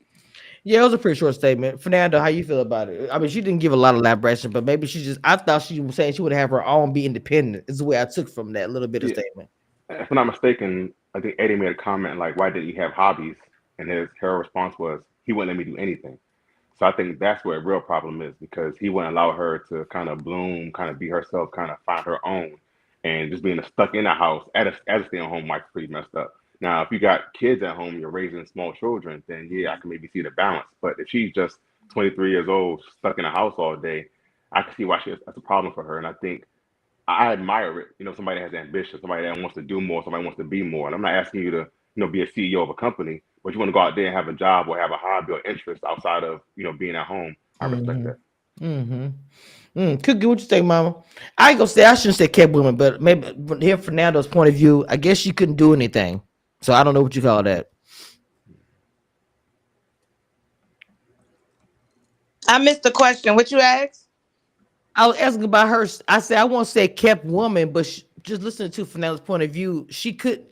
Yeah, it was a pretty short statement. Fernando, how you feel about it? I mean, she didn't give a lot of elaboration, but maybe she just I thought she was saying she would have her own, be independent. Is the way I took from that little bit of Yeah. statement. If I'm not mistaken, I think Eddie made a comment like, "Why did you have hobbies?" And her response was, "He wouldn't let me do anything." So I think that's where a real problem is because he wouldn't allow her to kind of bloom, kind of be herself, kind of find her own, and just being stuck in the house as a stay-at-home wife is pretty messed up. Now, if you got kids at home, you're raising small children, then yeah, I can maybe see the balance. But if she's just 23 years old, stuck in the house all day, I can see why that's a problem for her. And I think I admire it. Somebody has ambition, somebody that wants to do more, somebody wants to be more. And I'm not asking you to, be a CEO of a company, but you want to go out there and have a job or have a hobby or interest outside of, being at home. I respect Mm-hmm. that. Mm-hmm. Cookie, what you think, Mama? I ain't gonna say I shouldn't say kept woman, but maybe here Fernando's point of view, I guess she couldn't do anything. So I don't know what you call that. I missed the question. What you asked? I was asking about her. I said I won't say kept woman, but just listening to Fernando's point of view,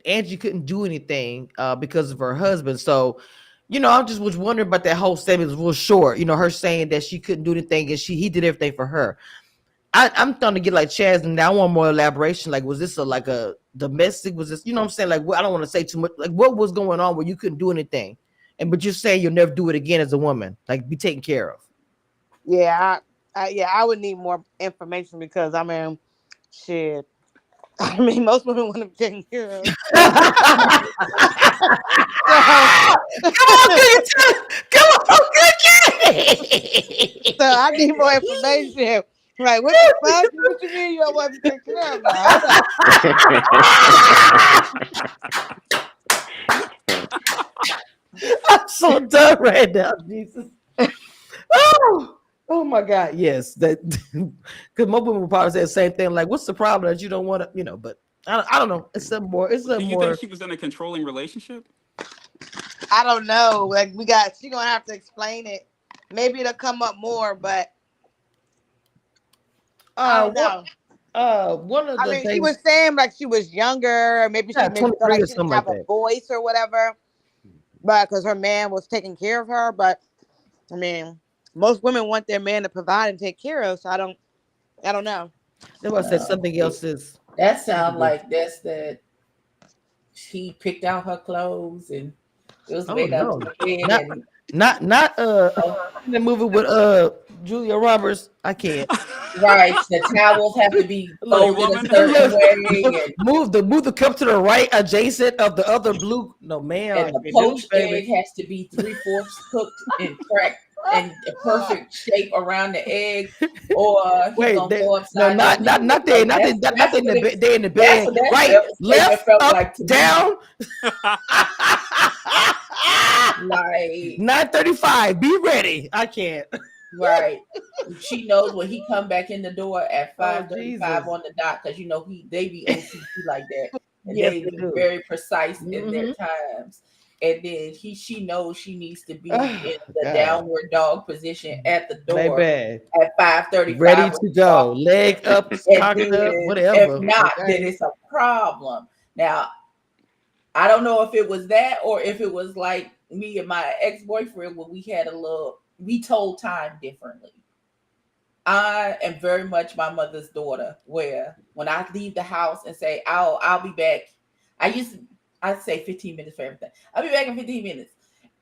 Angie couldn't do anything because of her husband. So, I just was wondering about that whole statement. It was real short. Her saying that she couldn't do anything and he did everything for her. I'm starting to get like Chaz, and I want more elaboration. Like, was this like a domestic? Was this, what I'm saying? Like, I don't want to say too much. Like, what was going on where you couldn't do anything, but you're saying you'll never do it again as a woman, like be taken care of. Yeah, I would need more information because I mean, shit. I mean, most women want to be taken care of. So, Come on, Cookie. Come on, Cookie. so I need more information. Right? What the fuck? What you mean you don't want to be taken care of? Now, hold up. I'm so done right now, Jesus. Oh my God, yes. That because most women will probably say the same thing. Like, what's the problem that you don't want to, But I don't know. It's some more. It's Do some you think more. she was in a controlling relationship? I don't know. Like she gonna have to explain it. Maybe it'll come up more, but I don't What? know. One of I the mean, she was things. saying like she was younger, or maybe Yeah, she maybe felt 23 like or she didn't something like have a that. voice or whatever, but because her man was taking care of her. But I mean, most women want their man to provide and take care of. So I don't know. That's why I said something else is. That sound like that's that she picked out her clothes and it was Oh made up to no, the bed not and not oh, in the movie with Julia Roberts. I can't. right. The towels have to be Pretty Look, folded a Woman. certain look, way and move the cup to the right, adjacent of the other blue. No, man, I the can't do poached it, baby. egg has to be 3/4 cooked and cracked and a perfect shape around the egg, or he Wait, gonna go no, upside down and eat not it. there, Like not that's in what the it bed. They in the that's bed, what that right, statement left, felt up, like to me. down. Like 9:35. Be ready. I can't. right. She knows when he come back in the door at Oh 5:35 Jesus. on the dot because they be OCD like that and Yes, they they be do. very precise in their Mm-hmm. times. And then she knows she needs to be Oh in the God, downward dog position at the door baby, at 5:35 ready when to he walks go. Leg up, in. And cocked up, then if whatever. not, then Okay. it's a problem. Now I don't know if it was that or if it was like me and my ex-boyfriend when we had we told time differently. I am very much my mother's daughter, where when I leave the house and say I'll be back, I used to I say 15 minutes for everything. I'll be back in 15 minutes.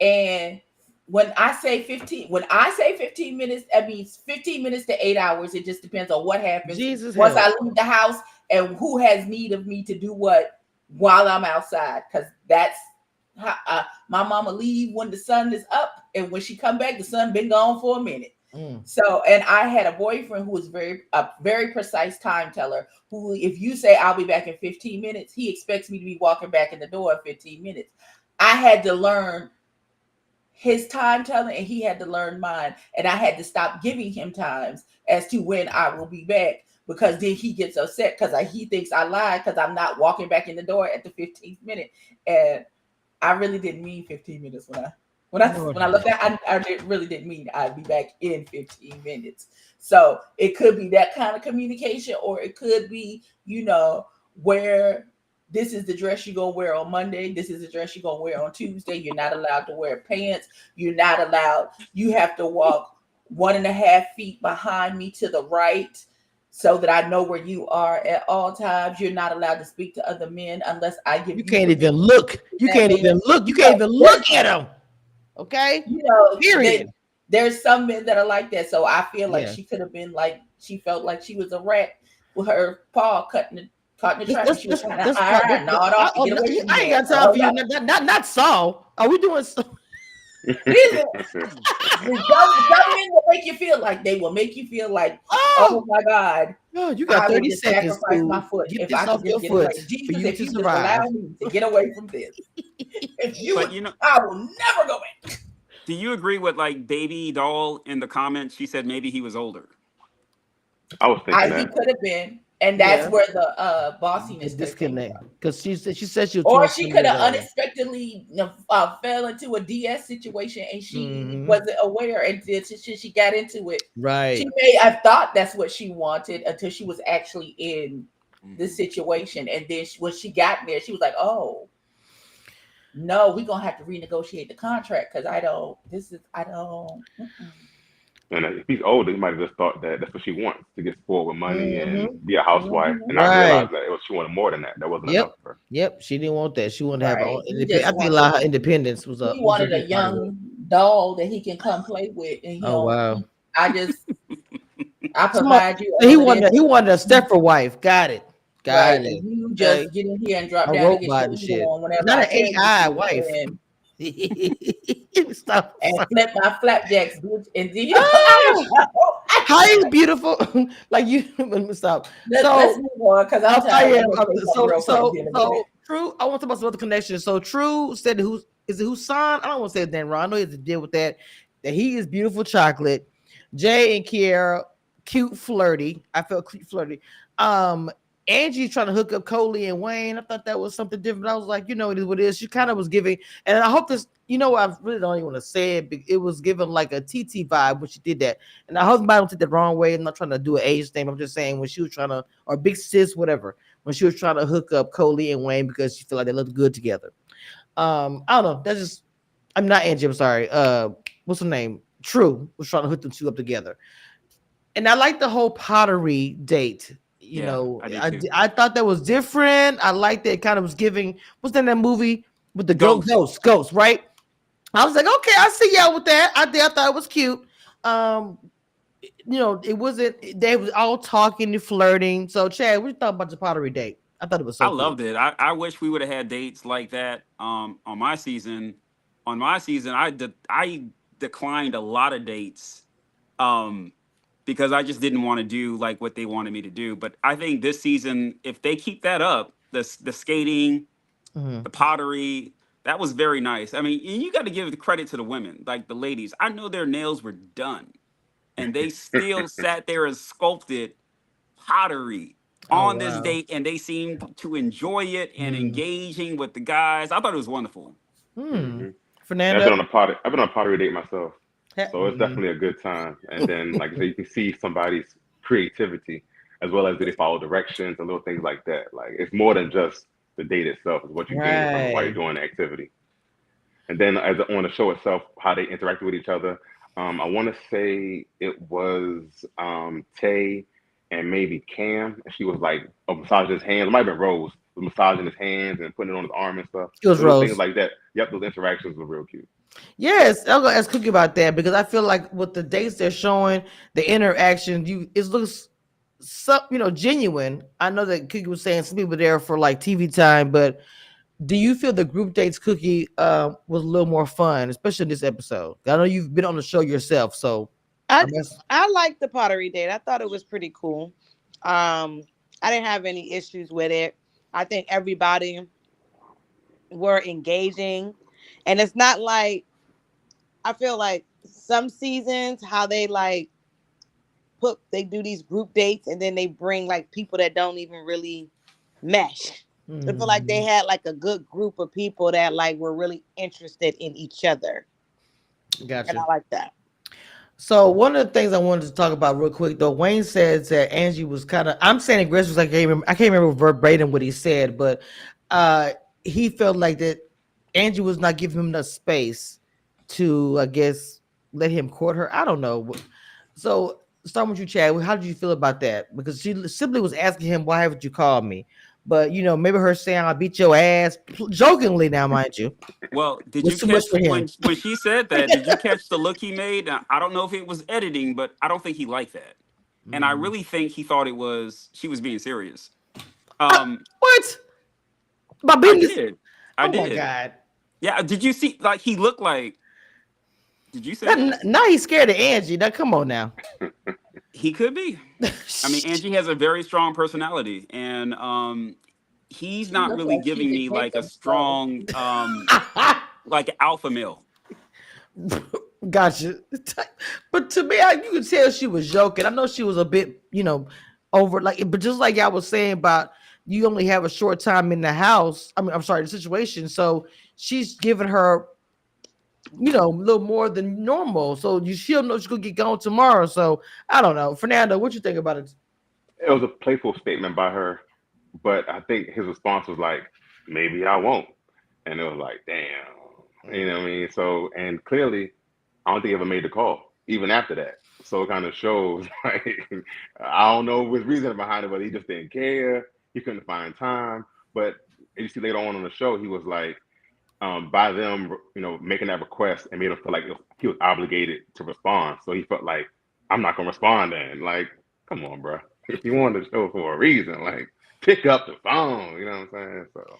And when I say 15 minutes, that means 15 minutes to 8 hours. It just depends on what happens Jesus once help. I leave the house and who has need of me to do what while I'm outside. Because that's how my mama leave when the sun is up, and when she come back, the sun been gone for a minute. Mm. So, and I had a boyfriend who was a very precise time teller. Who, if you say I'll be back in 15 minutes, he expects me to be walking back in the door in 15 minutes. I had to learn his time telling, and he had to learn mine, and I had to stop giving him times as to when I will be back, because then he gets upset because he thinks I lied because I'm not walking back in the door at the 15th minute, and I really didn't mean 15 minutes when I looked at really didn't mean I'd be back in 15 minutes. So it could be that kind of communication, or it could be, where this is the dress you're gonna wear on Monday, this is the dress you're gonna wear on Tuesday. You're not allowed to wear pants, you have to walk 1.5 feet behind me to the right so that I know where you are at all times. You're not allowed to speak to other men unless I give You you can't even permission. look. You That can't man, even look. You can't even look at him. Okay. Period. there's some men that are like that. So I feel like Yeah. she could have been like, she felt like she was a rat with her paw caught in the trap, and she was trying to nod off to get away from I the ain't man. got time for you. Not Saul. Are we doing? Listen, some men will make you feel like, Oh, oh my God, no, you got I will 30 just seconds sacrifice my to foot get if this I off could your just get away. foot for Jesus, you if to you just allow survive. me to get away from this, if you But would, I will never go back. do you agree with like Baby Doll in the comments? She said maybe he was older. I was thinking He that. could have been, and that's Yeah, where the the bossiness could have came disconnect from. because she said she was Or she 27 could years have old. unexpectedly fell into a DS situation and she Hmm. wasn't aware, and she got into it. She Right. may have thought that's what she wanted until she was actually in the Mhm. situation, and then when she got there, she was like, "Oh no, we're gonna have to renegotiate the contract because I don't. This is I don't." Mm-mm. And if he's older, he might have just thought that that's what she wants, to get spoiled with money and Hmm. be a housewife, Mhm. and not Right. realize that she wanted more than that. That wasn't Yep. enough for her. Yep. She didn't want that. She wanted to have her own Right. independence. I think a lot of her independence He was a wanted big a part of it. young doll that he can come play with, and he Oh don't. wow. I just I Somebody, provide you so all of this. he wanted a stepper wife. Got it. Right. Got And it. you Okay. just get in here and drop A down and get your robot and eagle shit. on whenever Not I an tell you AI to, wife. and Stop. flip my flapjacks, bitch. And then, I Ah, don't know. hi, beautiful. Like you. Stop. Let's So move on because I'm I tired. am. I'm gonna say something real crazy in a minute. So True. I want to talk about the connection. So True said, "Who's is it? Husan? I don't want to say his name wrong. I know he has to deal with that. That he is beautiful chocolate. Jay and Kiara, cute flirty. I felt cute flirty. Angie trying to hook up Coley and Wayne. I thought that was something different. I was like, it is what it is. She kind of was giving, and I hope this. I really don't even want to say it. But it was given like a TT vibe when she did that. And I hope somebody don't take the wrong way. I'm not trying to do an age thing. I'm just saying when she was trying to, or big sis, whatever, when she was trying to hook up Coley and Wayne because she felt like they looked good together. I don't know. That's just I'm not Angie. I'm sorry. What's her name? True was trying to hook them two up together, and I like the whole pottery date. Yeah, I do too. I thought that was different. I liked that it kind of was giving. What's that movie with the Ghost. ghost, right? I was like, okay, I see y'all with that. I thought it was cute. Um, it wasn't. They was all talking and flirting. So, Chad, what you thought about the pottery date? I thought it was I so cool. loved it. I wish we would have had dates like that on my season. On my season, I declined a lot of dates um because I just didn't want to do like what they wanted me to do. But I think this season, if they keep that up, the skating, Mhm. the pottery, that was very nice. I mean, and you got to give the credit to the women, like the ladies. I know their nails were done, and they still sat there and sculpted pottery Oh on this wow. date, and they seemed to enjoy it and Hmm. engaging with the guys. I thought it was wonderful. Hmm. Hmm. Yeah, Fernando. I've been on a pottery date myself, so it's Mhm. definitely a good time. And then, like I said, you can see somebody's creativity as well as do they follow directions and little things like that. Like it's more than just the date itself is what you gain from it while you're Right. doing the activity. And then as on the show itself, how they interacted with each other. I want to say it was Tay and maybe Cam, and she was like massaging his hands. It might have been Rose was massaging his hands and putting it on his arm and stuff. It was Little things Rose. like that. Yep, those interactions were real cute. Yes, I'm gonna ask Cookie about that because I feel like with the dates they're showing, the interaction, it looks genuine. I know that Cookie was saying some people there for like TV time, but do you feel the group dates Cookie was a little more fun, especially in this episode? I know you've been on the show yourself, so I I'm asking. I liked the pottery date. I thought it was pretty cool. I didn't have any issues with it. I think everybody were engaging, and it's not like I feel like some seasons how they like they do these group dates and then they bring like people that don't even really mesh. I feel like they Mhm. had like a good group of people that like were really interested in each other, and I Gotcha. like that. So one of the things I wanted to talk about real quick though, Wayne said that Angie was kind of. I'm saying aggressive. I can't remember verbatim what he said, but uh, he felt like that Angie was not giving him enough space to, I guess, let him court her. I don't know. So starting with you, Chad, how did you feel about that? Because she simply was asking him, "Why haven't you called me?" But maybe her saying, "I'll beat your ass," jokingly now, mind you, Well, did was you too much catch for him. when she said that? Did you catch the look he made? I don't know if it was editing, but I don't think he liked that, and I Mm. really think he thought it was she was being serious. Uh, Um, what? My I business? did, I Oh my did. god! Yeah, did you see? Like he looked like. Did you see it? Now he's scared of Angie. Now come on now. He could be. I mean, Angie has a very strong personality, and he's She not looked really like she giving could me take like a them slow. strong, like alpha male. Gotcha. But to me, you could tell she was joking. I know she was a bit, over like, but just like I was saying about you only have a short time in the house. I mean, I'm sorry, the situation. So she's giving her, a little more than normal. So she'll know she's gonna get gone tomorrow. So I don't know, Fernando, what you think about it? It was a playful statement by her, but I think his response was like, "Maybe I won't," and it was like, "Damn," you know what I mean? So, and clearly, I don't think he ever made the call even after that. So it kind of shows like I don't know what's reason behind it, but he just didn't care. He couldn't find time. But you see later on the show, he was like, by them, making that request and made him feel like he was obligated to respond. So he felt like I'm not gonna respond then. Like, come on, bro. You wanted the show for a reason. Like, pick up the phone. You know what I'm saying? So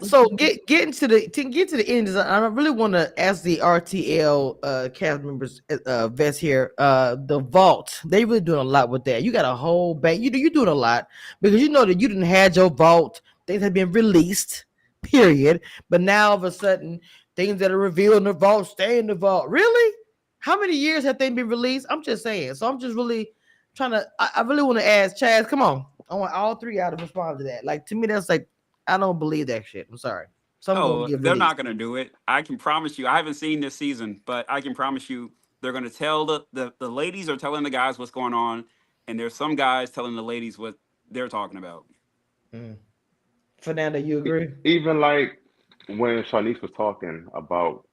So getting get to the end. I really want to ask the RTL cast members, vets here. The vault, they really doing a lot with that. You got a whole bank. You doing a lot because you know that you didn't had your vault. Things have been released. Period. But now all of a sudden, things that are revealed in the vault stay in the vault. Really? How many years have they been released? I'm just saying. So I'm just really trying to. I really want to ask Chaz. Come on. I want all three out to respond to that. Like to me, that's like I don't believe that shit. I'm sorry. Some gonna Oh, get they're not released. going to do it. I can promise you. I haven't seen this season, but I can promise you they're going to tell the ladies are telling the guys what's going on, and there's some guys telling the ladies what they're talking about. Mm. Fernanda, you agree? even like when Shanice was talking about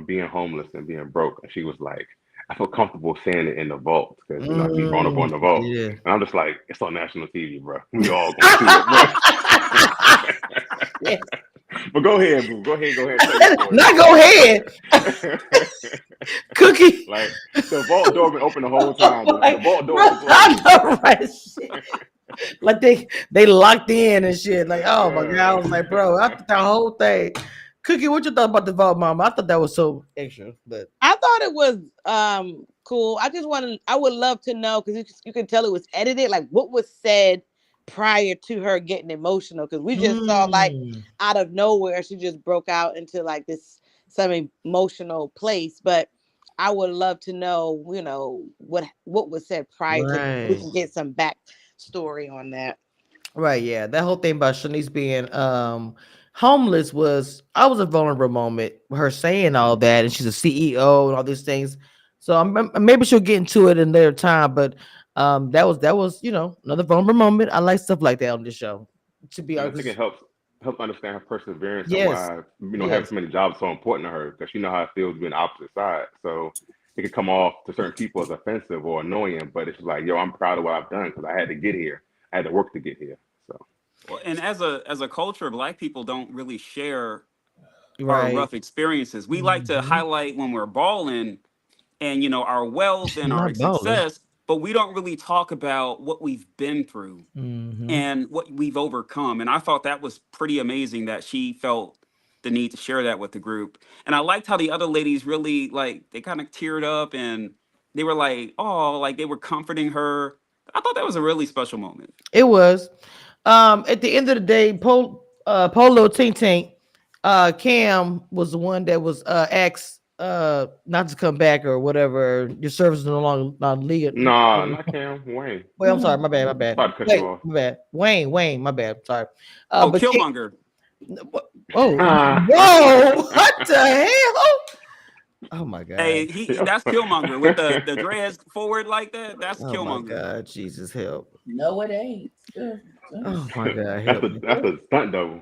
being homeless and being broke, and she was like, "I feel comfortable saying it in the vault because I can be vulnerable Mm, in the vault." yeah. And I'm just like, "It's on national TV, bro. We all gonna see it, bro." Yes. But go ahead, boo. Go ahead. Tell your story, Not boo. go ahead, Cookie. Like the vault door been open the whole time. The Like, vault door bro, been I closed. know, right? Shit. Like they locked in and shit. Like, oh my god, I was like, bro, Uh, after that whole thing. Cookie, what you thought about the vault, mama? I thought that was so extra, but I thought it was cool. I would love to know because you can tell it was edited, like what was said prior to her getting emotional. Because we just saw like mm, out of nowhere she just broke out into like this some emotional place. But I would love to know, what was said prior to that. We right. can get some back story on that. Right, yeah. That whole thing about Shanice being homeless was I was a vulnerable moment with her saying all that and she's a CEO and all these things. So maybe she'll get into it in later time, but that was another vulnerable moment. I like stuff like that on this show. To be and I think it honest, helps help understand her perseverance and Yes, why having yes. so many jobs is so important to her because she know how it feels being the opposite side. So it could come off to certain people as offensive or annoying, but it's like, yo, I'm proud of what I've done because I had to get here. I had to work to get here. So Well, and as a culture, Black people don't really share our Right. rough experiences. We like to Hmm. highlight when we're balling and our wealth and our Not balling. success, but we don't really talk about what we've been through Hmm. and what we've overcome. And I thought that was pretty amazing that she felt the need to share that with the group. And I liked how the other ladies really like they kind of teared up and they were like, oh, like they were comforting her. I thought that was a really special moment. It was. At the end of the day, Polo Tink Tink, Cam was the one that was asked not to come back or whatever. Your service is no longer not legal. nah, not Cam, Wayne. Wait, I'm sorry, my bad, my bad. Sorry to cut you Wait, off. my bad. Wayne, my bad. Sorry. Oh, But Cam, Killmonger. oh, Ah. whoa, what the hell? Oh my god. Hey, that's Killmonger with the dreads forward like that. That's Oh my Killmonger. god, Jesus help. No, it ain't. Oh my god, that's help a me. that's a stunt double.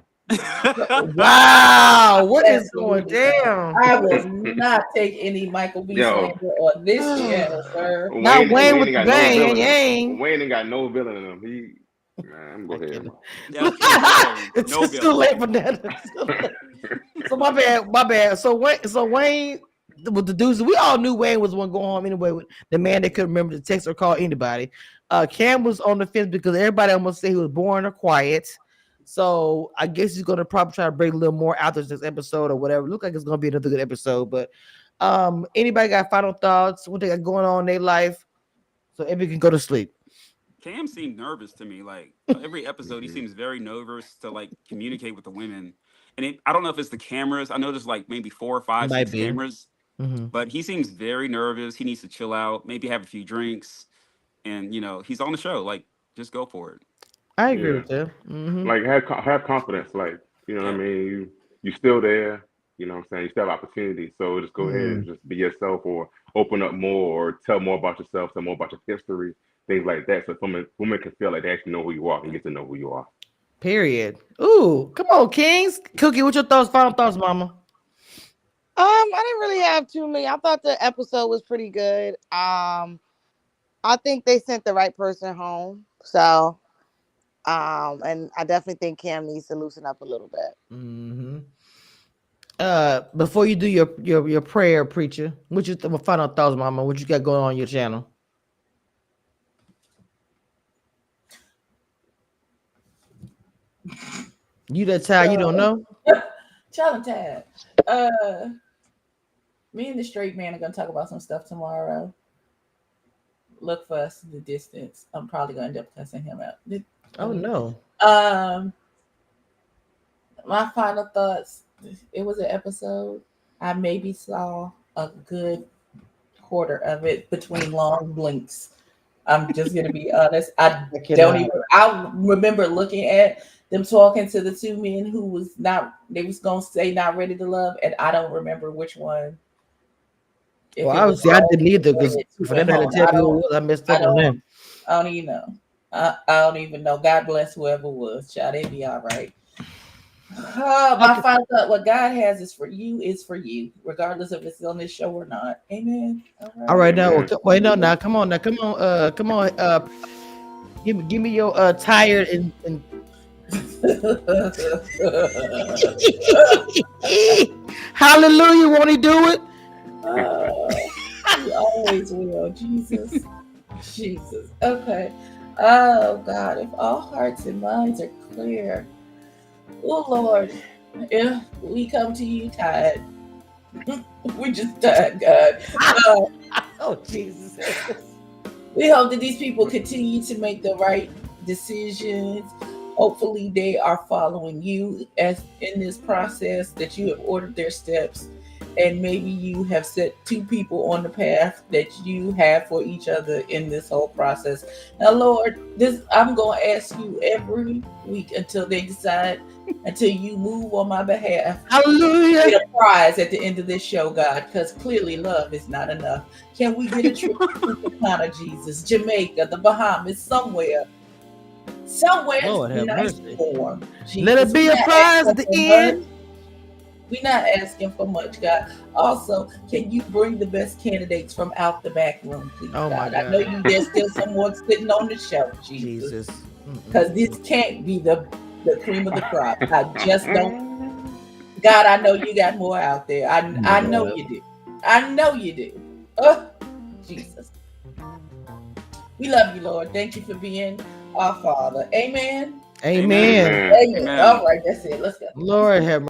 Wow, what is going Absolutely not. down? I will not take any Michael B. Yo, slander on this channel, sir. Not Wayne Wayne with ain't the got no bang, villain in him. yang. Wayne ain't got no villain in him. I'm I gonna go ahead. cannot. That's true. No villain. It's No just too villain. late for that. So my bad, my bad. So Wayne with the dudes, we all knew Wayne was the one going home anyway. With the man that couldn't remember to text or call anybody. Cam was on the fence because everybody almost said he was boring or quiet. So I guess he's gonna probably try to bring a little more out this episode or whatever. Look like it's gonna be another good episode. But anybody got final thoughts? What they got going on in their life? So everybody can go to sleep. Cam seemed nervous to me. Like every episode, he Mhm. seems very nervous to like communicate with the women. And I don't know if it's the cameras. I know there's like maybe four or five, Might six be. cameras, Hmm. but he seems very nervous. He needs to chill out, maybe have a few drinks, and he's on the show. Like, just go for it. I agree Yeah, with that. Hmm. like have confidence. Like what I Yep. mean. You still there. You know what I'm saying. You still have opportunity. So just go ahead and Mm. just be yourself, or open up more, or tell more about yourself, tell more about your history, things like that. So women can feel like they actually know who you are and get to know who you are. Period. Ooh, come on, Kings. Cookie, what's your thoughts? Final thoughts, Mama. I didn't really have too many. I thought the episode was pretty good. I think they sent the right person home. So, and I definitely think Cam needs to loosen up a little bit. Hmm. Before you do your prayer, preacher, what's your final thoughts, Mama? What you got going on your channel? You that tired? You don't know? Challenge tab. Me and the straight man are gonna talk about some stuff tomorrow. Look for us in the distance. I'm probably gonna end up cussing him out. Oh no. Um, my final thoughts. It was an episode. I maybe saw a good quarter of it between long blinks. I'm just gonna be honest. I I don't cannot. even. I remember looking at them talking to the two men who was not. They was gonna say not ready to love, and I don't remember which one. If Well, it was obviously, I didn't Rose either or because the two for at them to home. tell me who it was, I messed I up on don't. them. I don't even know. I don't even know. God bless whoever was. Child, they be all right. My final thought: what God has is for you, regardless if it's on this show or not. Amen. All right, now, Amen. wait, no, now, come on, come on, give me your tired and hallelujah, won't he do it? You always will, Jesus. Jesus. Okay. Oh God, if all hearts and minds are clear, oh Lord, if we come to you tired, we just tired, God. Oh Jesus. We hope that these people continue to make the right decisions. Hopefully, they are following you as in this process, that you have ordered their steps, and maybe you have set two people on the path that you have for each other in this whole process. Now, Lord, I'm going to ask you every week until they decide, until you move on my behalf. Hallelujah. Get a prize at the end of this show, God, because clearly love is not enough. Can we get a trip to Jesus, Jamaica, the Bahamas, somewhere somewhere Lord have nice mercy. for them. Let it be a prize at the end. We're not asking for much, God. Also, can you bring the best candidates from out the back room, please, Oh my God? I know God. there's still some more sitting on the shelf, Jesus. Jesus. Because this can't be the cream of the crop. I just don't. God, I know you got more out there. I know you do. I know you do. Oh, Jesus. We love you, Lord. Thank you for being our Father. Amen. Amen. Amen. Amen. All right, that's it. Let's go. Lord have